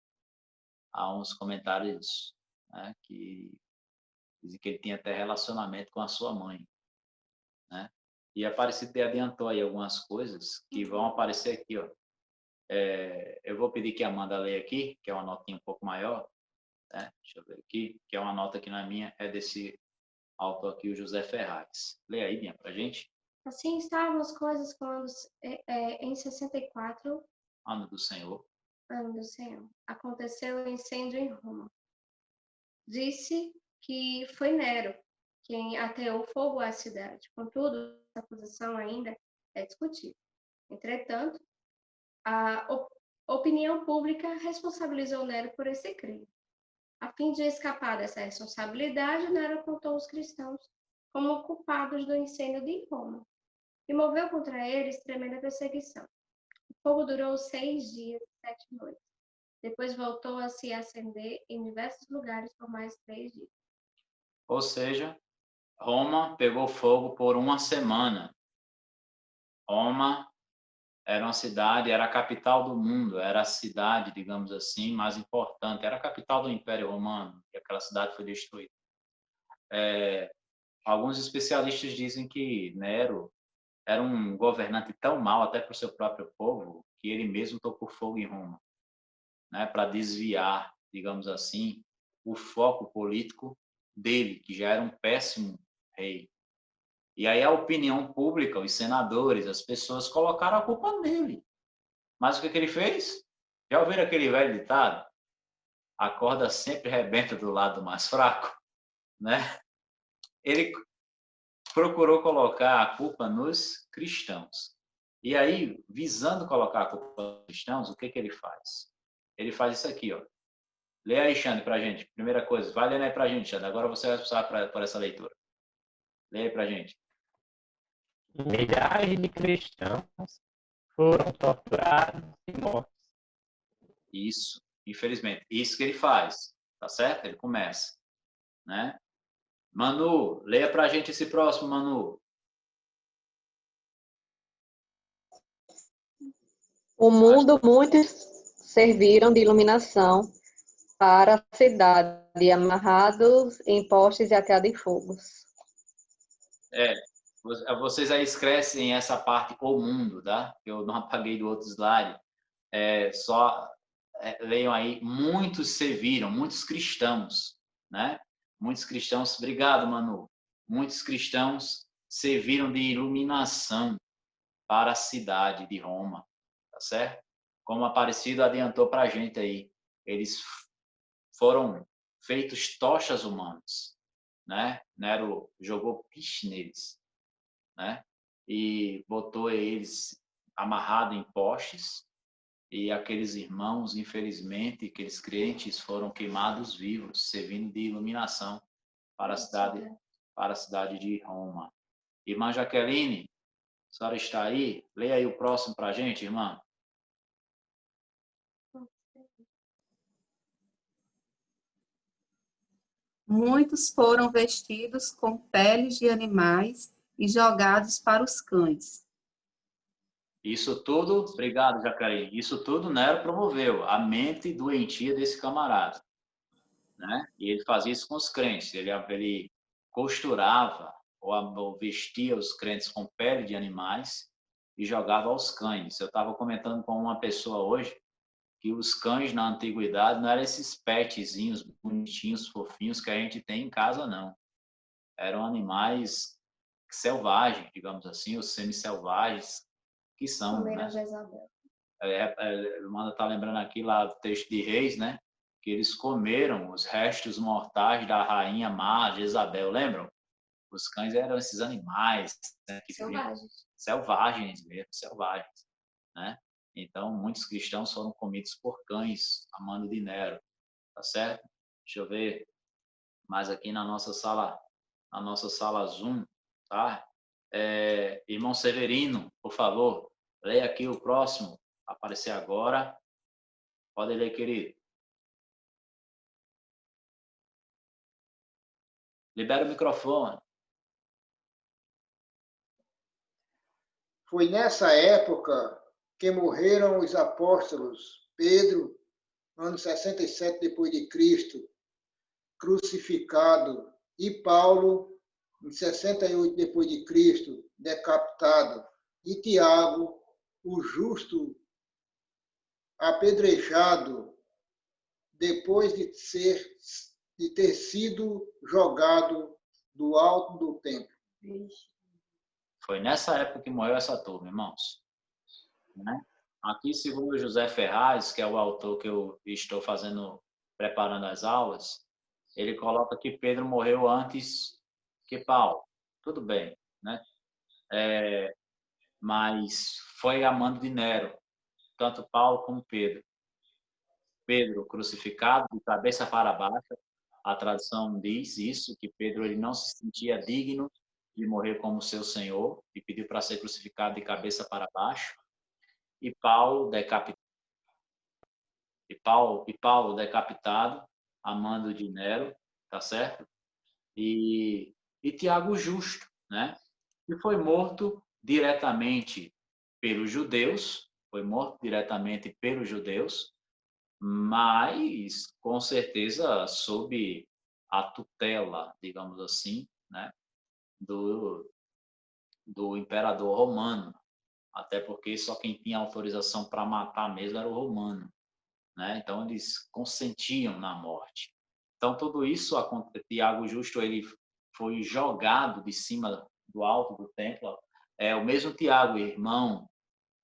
há uns comentários, né, que dizem que ele tinha até relacionamento com a sua mãe, né? E Aparecido adiantou aí algumas coisas que vão aparecer aqui, ó. Eu vou pedir que a Amanda leia aqui, que é uma notinha um pouco maior, né? Deixa eu ver aqui, que é uma nota que na minha é desse autor aqui, o José Ferraz. Lê aí, Bia, pra gente. Assim estavam as coisas quando, em 64, Ano do Senhor, ano do Senhor, aconteceu o incêndio em Roma. Disse que foi Nero quem ateou fogo à cidade. Contudo, essa acusação ainda é discutível. Entretanto, a opinião pública responsabilizou Nero por esse crime. A fim de escapar dessa responsabilidade, Nero apontou os cristãos como culpados do incêndio de Roma e moveu contra eles tremenda perseguição. O fogo durou 6 dias e 7 noites. Depois voltou a se acender em diversos lugares por mais 3 dias. Ou seja, Roma pegou fogo por uma semana. Roma era uma cidade, era a capital do mundo, era a cidade, digamos assim, mais importante. Era a capital do Império Romano, e aquela cidade foi destruída. Alguns especialistas dizem que Nero era um governante tão mau, até para o seu próprio povo, que ele mesmo tocou fogo em Roma, né, para desviar, digamos assim, o foco político dele, que já era um péssimo rei. E aí a opinião pública, os senadores, as pessoas colocaram a culpa nele. Mas o que ele fez? Já ouviram aquele velho ditado? A corda sempre rebenta do lado mais fraco, né? Ele procurou colocar a culpa nos cristãos. E aí, visando colocar a culpa nos cristãos, o que ele faz? Ele faz isso aqui, ó. Lê aí, Xande, pra gente. Primeira coisa, vai lendo aí pra gente, Xande. Agora você vai passar por essa leitura. Lê aí pra gente. Milhares de cristãos foram torturados e mortos. Isso, infelizmente. Isso que ele faz, tá certo? Ele começa, né? Manu, leia pra gente esse próximo, Manu. O mundo, muitos serviram de iluminação para a cidade, amarrados em postes e ateados em fogos. Vocês aí escrevem essa parte, o mundo, tá? Eu não apaguei do outro slide. Leiam aí, muitos serviram, muitos cristãos, né? Muitos cristãos, obrigado, Manu. Muitos cristãos serviram de iluminação para a cidade de Roma, tá certo? Como Aparecido adiantou para a gente aí, eles foram feitos tochas humanas, né? Nero jogou piche neles, né? E botou eles amarrados em postes, e aqueles irmãos, infelizmente, aqueles crentes foram queimados vivos, servindo de iluminação para a cidade de Roma. Irmã Jaqueline, a senhora está aí? Leia aí o próximo para a gente, irmã. Muitos foram vestidos com peles de animais e jogados para os cães. Isso tudo, obrigado, Jacarim. Isso tudo Nero promoveu, a mente doentia desse camarada, né? E ele fazia isso com os crentes. Ele costurava ou vestia os crentes com pele de animais e jogava aos cães. Eu estava comentando com uma pessoa hoje que os cães na antiguidade não eram esses petzinhos bonitinhos, fofinhos que a gente tem em casa, não. Eram animais selvagens, digamos assim, os semi-selvagens, que são, né? Manda tá lembrando aqui lá do texto de Reis, né? Que eles comeram os restos mortais da rainha má Jezabel, lembram? Os cães eram esses animais, né? Selvagens mesmo, selvagens, né? Então, muitos cristãos foram comidos por cães, a mando de Nero, tá certo? Deixa eu ver mais aqui na nossa sala Zoom, tá? Irmão Severino, por favor, leia aqui o próximo, aparecer agora. Pode ler, querido. Libera o microfone. Foi nessa época que morreram os apóstolos Pedro, ano 67 depois de Cristo, crucificado, e Paulo, em 68 depois de Cristo, decapitado, e Tiago, o justo, apedrejado depois de ter sido jogado do alto do templo. Foi nessa época que morreu essa turma, irmãos. Né? Aqui, segundo José Ferraz, que é o autor que eu estou preparando as aulas, ele coloca que Pedro morreu antes que Paulo. Tudo bem, né? mas foi a mando de Nero, tanto Paulo como Pedro. Pedro crucificado de cabeça para baixo. A tradição diz isso, que Pedro ele não se sentia digno de morrer como seu Senhor e pediu para ser crucificado de cabeça para baixo. E Paulo decapitado. Paulo decapitado a mando de Nero, tá certo? E Tiago justo, né? Que foi morto diretamente pelos judeus, mas com certeza sob a tutela, digamos assim, né, do imperador romano, até porque só quem tinha autorização para matar mesmo era o romano, né? Então eles consentiam na morte. Então tudo isso, Tiago Justo, ele foi jogado de cima do alto do templo. É o mesmo Tiago, irmão,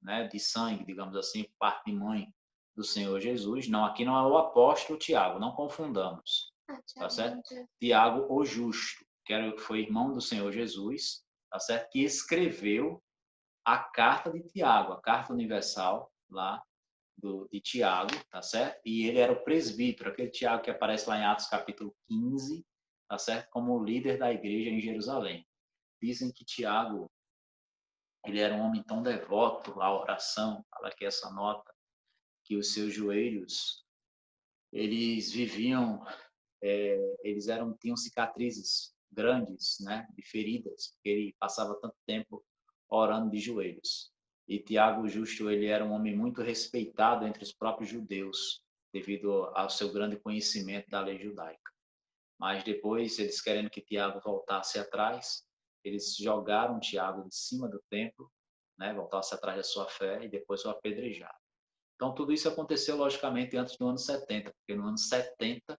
né, de sangue, digamos assim, parte de mãe do Senhor Jesus. Não, aqui não é o apóstolo Tiago, não confundamos. Tá certo? Tiago, o justo, que foi irmão do Senhor Jesus, tá certo? Que escreveu a carta de Tiago, a carta universal lá de Tiago, tá certo? E ele era o presbítero, aquele Tiago que aparece lá em Atos capítulo 15, tá certo? Como o líder da igreja em Jerusalém. Dizem que Tiago, ele era um homem tão devoto à oração, fala aqui essa nota, que os seus joelhos, eles viviam, tinham cicatrizes grandes, né, de feridas, porque ele passava tanto tempo orando de joelhos. E Tiago Justo, ele era um homem muito respeitado entre os próprios judeus, devido ao seu grande conhecimento da lei judaica. Mas depois, eles querendo que Tiago voltasse atrás, eles jogaram Tiago de cima do templo, né, voltasse atrás da sua fé e depois o apedrejaram. Então, tudo isso aconteceu, logicamente, antes do ano 70, porque no ano 70,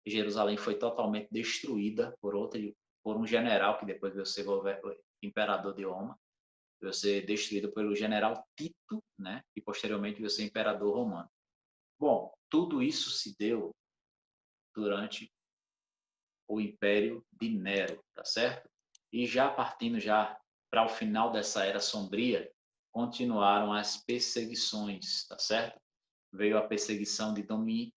Jerusalém foi totalmente destruída por um general que depois veio ser imperador de Roma, veio ser destruído pelo general Tito, né, e posteriormente veio ser imperador romano. Bom, tudo isso se deu durante o Império de Nero, tá certo? E já partindo já para o final dessa era sombria, continuaram as perseguições, tá certo? Veio a perseguição de Dominiciano,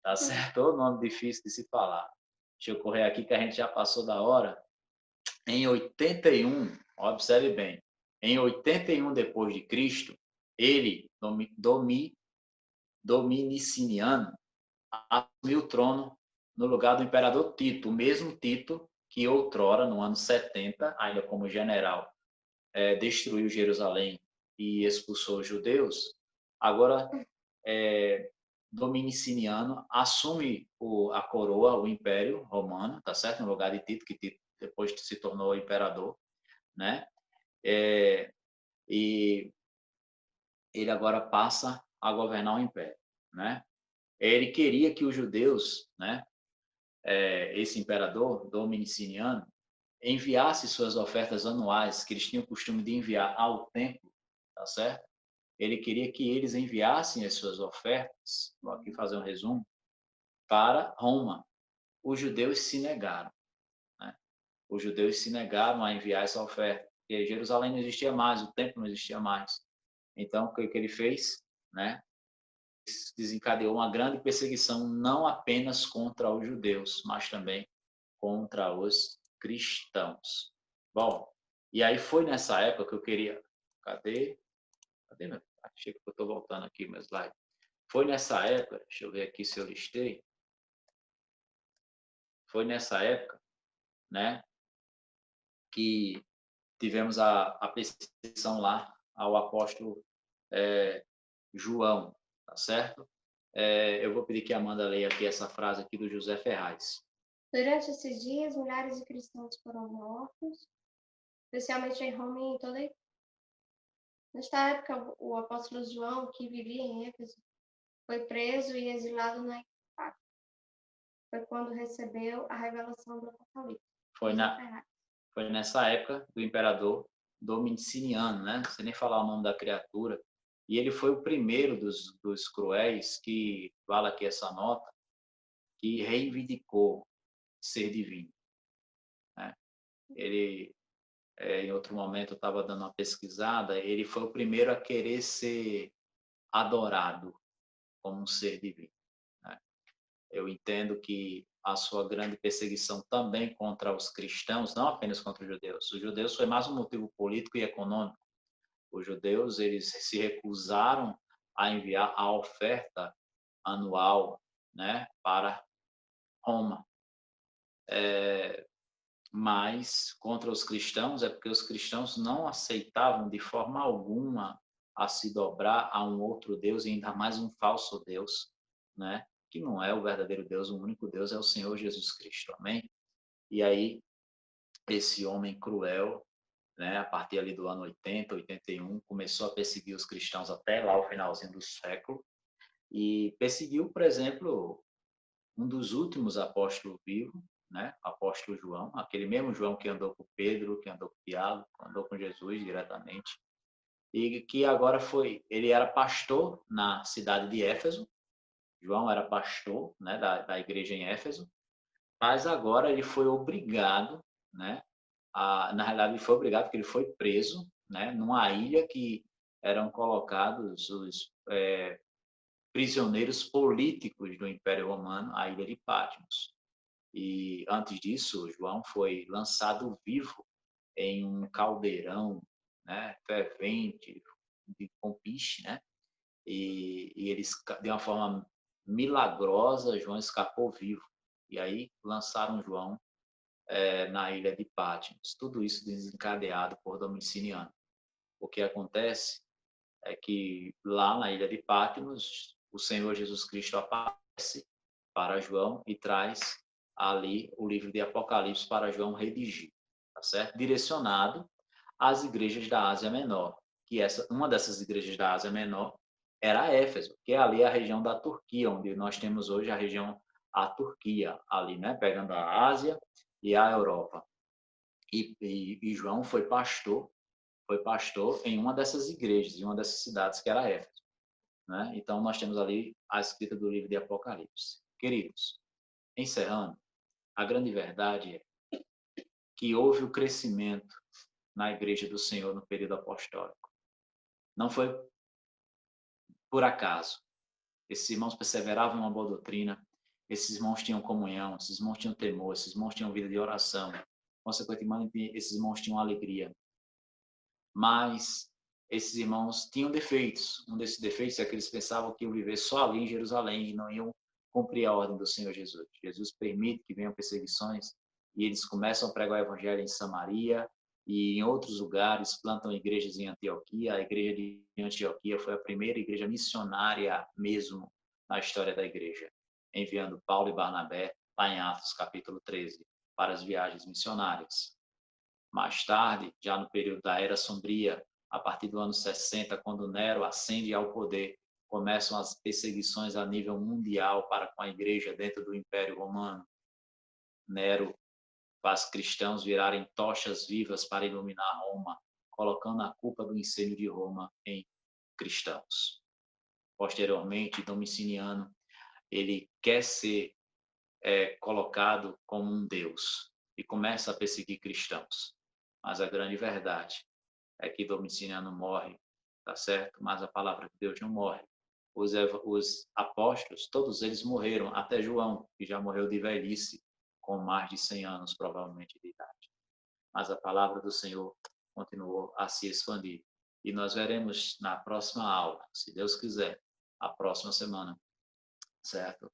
tá certo? O nome difícil de se falar. Deixa eu correr aqui que a gente já passou da hora. Em 81, observe bem, em 81 depois de Cristo, ele, Dominiciano, assumiu o trono no lugar do imperador Tito, o mesmo Tito que outrora, no ano 70, ainda como general, destruiu Jerusalém e expulsou os judeus. Agora, Dominiciano assume a coroa, o Império Romano, tá certo? No lugar de Tito, que Tito depois se tornou imperador, né? E ele agora passa a governar o Império, né? Ele queria que os judeus, né, esse imperador Dominiciano, enviasse suas ofertas anuais, que eles tinham o costume de enviar ao templo, tá certo? Ele queria que eles enviassem as suas ofertas, vou aqui fazer um resumo, para Roma. Os judeus se negaram, né? Os judeus se negaram a enviar essa oferta, porque Jerusalém não existia mais, o templo não existia mais. Então, o que ele fez, né? Desencadeou uma grande perseguição, não apenas contra os judeus, mas também contra os cristãos. Bom, e aí foi nessa época que eu queria... Cadê meu? Achei que eu estou voltando aqui meu slide. Foi nessa época, deixa eu ver aqui se eu listei. Foi nessa época, né, que tivemos a perseguição lá ao apóstolo João, tá certo? Eu vou pedir que a Amanda leia aqui essa frase aqui do José Ferraz. Durante esses dias, milhares de cristãos foram mortos, especialmente em Roma e em toda a Itália. Nesta época, o apóstolo João, que vivia em Éfeso, foi preso e exilado na Itália. Foi quando recebeu a revelação do Apocalipse. Foi nessa época do imperador Dominiciano, né? Sem nem falar o nome da criatura. E ele foi o primeiro dos cruéis que, fala aqui essa nota, que reivindicou ser divino, né? ele, em outro momento, eu estava dando uma pesquisada, ele foi o primeiro a querer ser adorado como um ser divino, né? Eu entendo que a sua grande perseguição também contra os cristãos, não apenas contra os judeus. Os judeus foi mais um motivo político e econômico. Os judeus, eles se recusaram a enviar a oferta anual, né, para Roma. Mas contra os cristãos é porque os cristãos não aceitavam de forma alguma a se dobrar a um outro Deus e ainda mais um falso Deus, né? Que não é o verdadeiro Deus, o único Deus é o Senhor Jesus Cristo, amém? E aí, esse homem cruel, né, a partir ali do ano 80, 81, começou a perseguir os cristãos até lá o finalzinho do século, e perseguiu, por exemplo, um dos últimos apóstolos vivos, né, apóstolo João, aquele mesmo João que andou com Pedro, que andou com Tiago, andou com Jesus diretamente, e que agora ele era pastor na cidade de Éfeso. João era pastor, né, da igreja em Éfeso, mas agora ele foi obrigado, né, na realidade ele foi obrigado porque ele foi preso, né, numa ilha que eram colocados os prisioneiros políticos do Império Romano, a ilha de Patmos. E antes disso, João foi lançado vivo em um caldeirão, né, fervente, com piche, né? E eles, de uma forma milagrosa, João escapou vivo. E aí lançaram João na ilha de Patmos. Tudo isso desencadeado por Domiciano. O que acontece é que lá na ilha de Patmos, o Senhor Jesus Cristo aparece para João e traz ali o livro de Apocalipse para João redigir, tá certo? Direcionado às igrejas da Ásia Menor, que uma dessas igrejas da Ásia Menor era Éfeso, que é ali a região da Turquia, onde nós temos hoje a Turquia, ali, né? Pegando a Ásia e a Europa. E João foi pastor em uma dessas igrejas, em uma dessas cidades, que era Éfeso, né? Então, nós temos ali a escrita do livro de Apocalipse. Queridos, encerrando, a grande verdade é que houve o crescimento na igreja do Senhor no período apostólico. Não foi por acaso. Esses irmãos perseveravam em uma boa doutrina, esses irmãos tinham comunhão, esses irmãos tinham temor, esses irmãos tinham vida de oração. Consequentemente, esses irmãos tinham alegria. Mas esses irmãos tinham defeitos. Um desses defeitos é que eles pensavam que iam viver só ali em Jerusalém e não iam cumprir a ordem do Senhor Jesus. Jesus permite que venham perseguições e eles começam a pregar o evangelho em Samaria e em outros lugares, plantam igrejas em Antioquia. A igreja de Antioquia foi a primeira igreja missionária mesmo na história da igreja, enviando Paulo e Barnabé, lá em Atos capítulo 13, para as viagens missionárias. Mais tarde, já no período da Era Sombria, a partir do ano 60, quando Nero ascende ao poder, começam as perseguições a nível mundial para com a igreja dentro do Império Romano. Nero faz cristãos virarem tochas vivas para iluminar Roma, colocando a culpa do incêndio de Roma em cristãos. Posteriormente, Domiciano, ele quer ser colocado como um deus e começa a perseguir cristãos. Mas a grande verdade é que Domiciano morre, tá certo? Mas a palavra de Deus não morre. Os apóstolos, todos eles morreram, até João, que já morreu de velhice, com mais de 100 anos, provavelmente, de idade. Mas a palavra do Senhor continuou a se expandir. E nós veremos na próxima aula, se Deus quiser, a próxima semana, certo?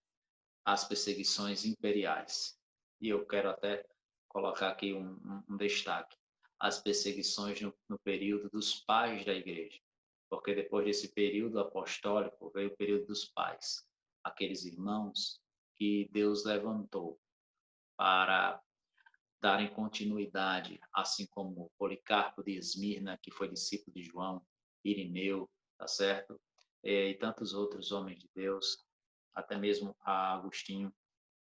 As perseguições imperiais. E eu quero até colocar aqui um destaque. As perseguições no período dos pais da igreja. Porque depois desse período apostólico veio o período dos pais. Aqueles irmãos que Deus levantou para darem continuidade, assim como Policarpo de Esmirna, que foi discípulo de João, Irineu, tá certo? E tantos outros homens de Deus, até mesmo a Agostinho.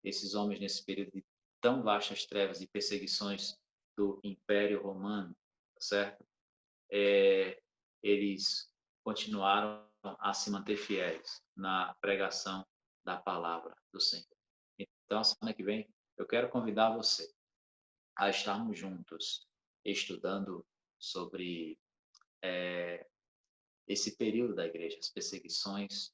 Esses homens nesse período de tão vastas trevas e perseguições do Império Romano, tá certo? Eles continuaram a se manter fiéis na pregação da palavra do Senhor. Então, semana que vem, eu quero convidar você a estarmos juntos, estudando sobre esse período da igreja, as perseguições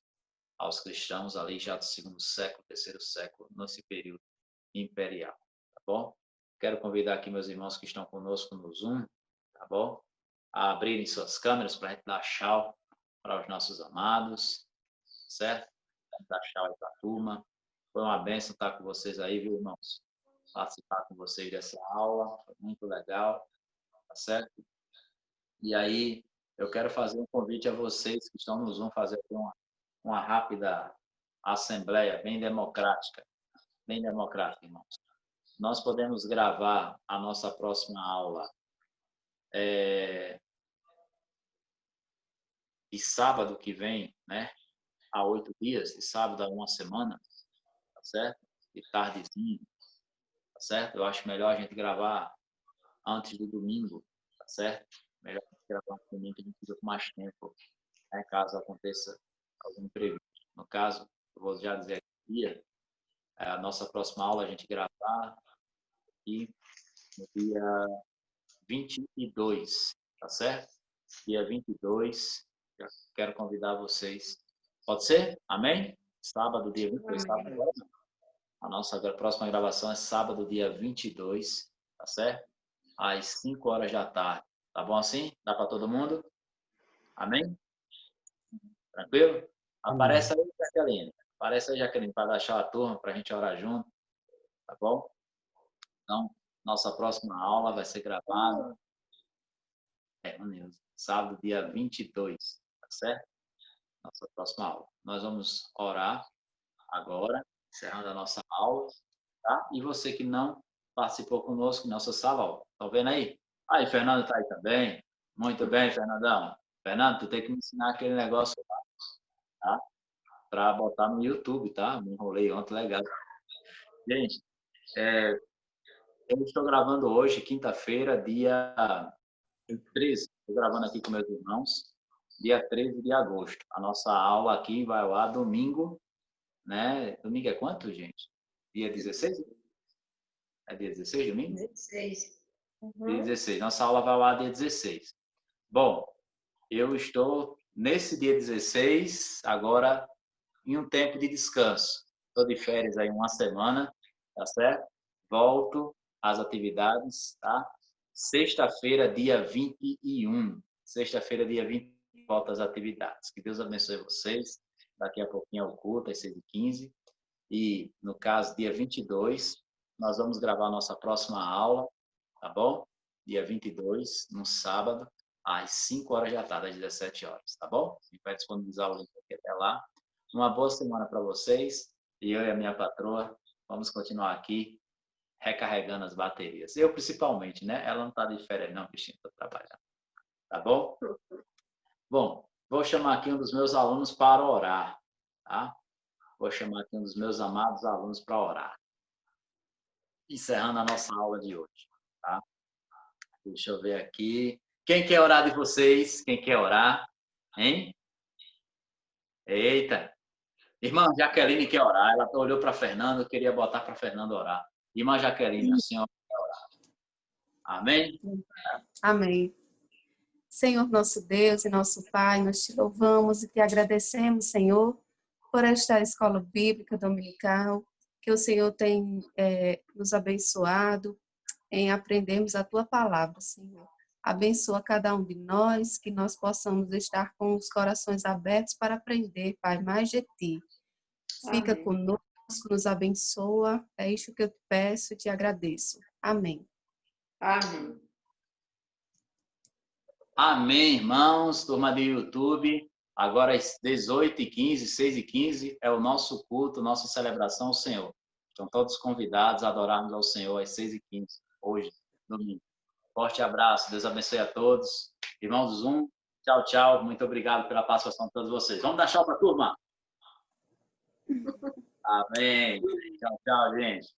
aos cristãos ali já do segundo século, terceiro século, nesse período imperial, tá bom? Quero convidar aqui meus irmãos que estão conosco no Zoom, tá bom? A abrirem suas câmeras para a gente dar tchau para os nossos amados, certo? Dar tchau aí para a turma. Foi uma bênção estar com vocês aí, viu, irmãos? Participar com vocês dessa aula, foi muito legal, tá certo? E aí, eu quero fazer um convite a vocês que estão no Zoom, fazer uma rápida assembleia bem democrática, irmãos. Nós podemos gravar a nossa próxima aula de sábado que vem, né? Há 8 dias, de sábado a 1 semana, tá certo? De tardezinho, tá certo? Eu acho melhor a gente gravar antes do domingo, tá certo? Melhor a gente gravar antes do domingo, que a gente fica com mais tempo, né? Caso aconteça algum imprevisto. No caso, eu vou já dizer aqui, a nossa próxima aula a gente gravar aqui no dia 22, tá certo? Dia 22, já quero convidar vocês. Pode ser? Amém? Sábado, dia 22, sábado. A nossa próxima gravação é sábado, dia 22, tá certo? Às 5 horas da tarde. Tá bom assim? Dá para todo mundo? Amém? Tranquilo? Aparece aí, Jaqueline. Aparece aí, Jaqueline, para deixar a turma, para a gente orar junto. Tá bom? Então, nossa próxima aula vai ser gravada sábado, dia 22, tá certo? Nossa próxima aula. Nós vamos orar agora, encerrando a nossa aula, tá? E você que não participou conosco em nossa sala, ó, tá vendo aí? Aí, Fernando está aí também. Muito bem, Fernandão. Fernando, tu tem que me ensinar aquele negócio lá, tá? Para botar no YouTube, tá? Me enrolei ontem, legal. Gente, eu estou gravando hoje, quinta-feira, dia 13. Estou gravando aqui com meus irmãos, dia 13 de agosto. A nossa aula aqui vai lá domingo, né? Domingo é quanto, gente? Dia 16? É dia 16, domingo? 16. Dia 16. Nossa aula vai lá dia 16. Bom, eu estou nesse dia 16, agora em um tempo de descanso. Estou de férias aí 1 semana, tá certo? Volto às atividades, tá? Sexta-feira, dia 21. Sexta-feira, dia 20, volto às atividades. Que Deus abençoe vocês. Daqui a pouquinho é o culto, às 6h15. E, no caso, dia 22, nós vamos gravar a nossa próxima aula, tá bom? Dia 22, no sábado, às 5 horas da tarde, às 17 horas, tá bom? A gente vai disponibilizar o link aqui até lá. Uma boa semana para vocês. E eu e a minha patroa vamos continuar aqui recarregando as baterias. Eu, principalmente, né? Ela não está de férias, não, Cristina, estou trabalhando. Tá bom? Bom, vou chamar aqui um dos meus alunos para orar, tá? Vou chamar aqui um dos meus amados alunos para orar. Encerrando a nossa aula de hoje, tá? Deixa eu ver aqui. Quem quer orar de vocês? Quem quer orar? Hein? Eita! Irmã Jaqueline quer orar. Ela olhou para Fernando, queria botar para Fernando orar. Irmã Jaqueline, a senhora quer orar. Amém? Amém. Senhor nosso Deus e nosso Pai, nós te louvamos e te agradecemos, Senhor, por esta escola bíblica dominical, que o Senhor tem nos abençoado em aprendermos a Tua palavra, Senhor. Abençoa cada um de nós, que nós possamos estar com os corações abertos para aprender, Pai, mais de Ti. Fica Amém. conosco, nos abençoa. É isso que eu te peço e te agradeço. Amém. Amém. Amém, irmãos. Turma do YouTube. Agora às 18h15, 6h15 é o nosso culto, nossa celebração ao Senhor. Estão todos convidados a adorarmos ao Senhor às 6h15, hoje, domingo. Forte abraço, Deus abençoe a todos. Irmãos do Zoom, tchau, tchau. Muito obrigado pela participação de todos vocês. Vamos dar tchau para a turma? Amém. Tchau, tchau, gente.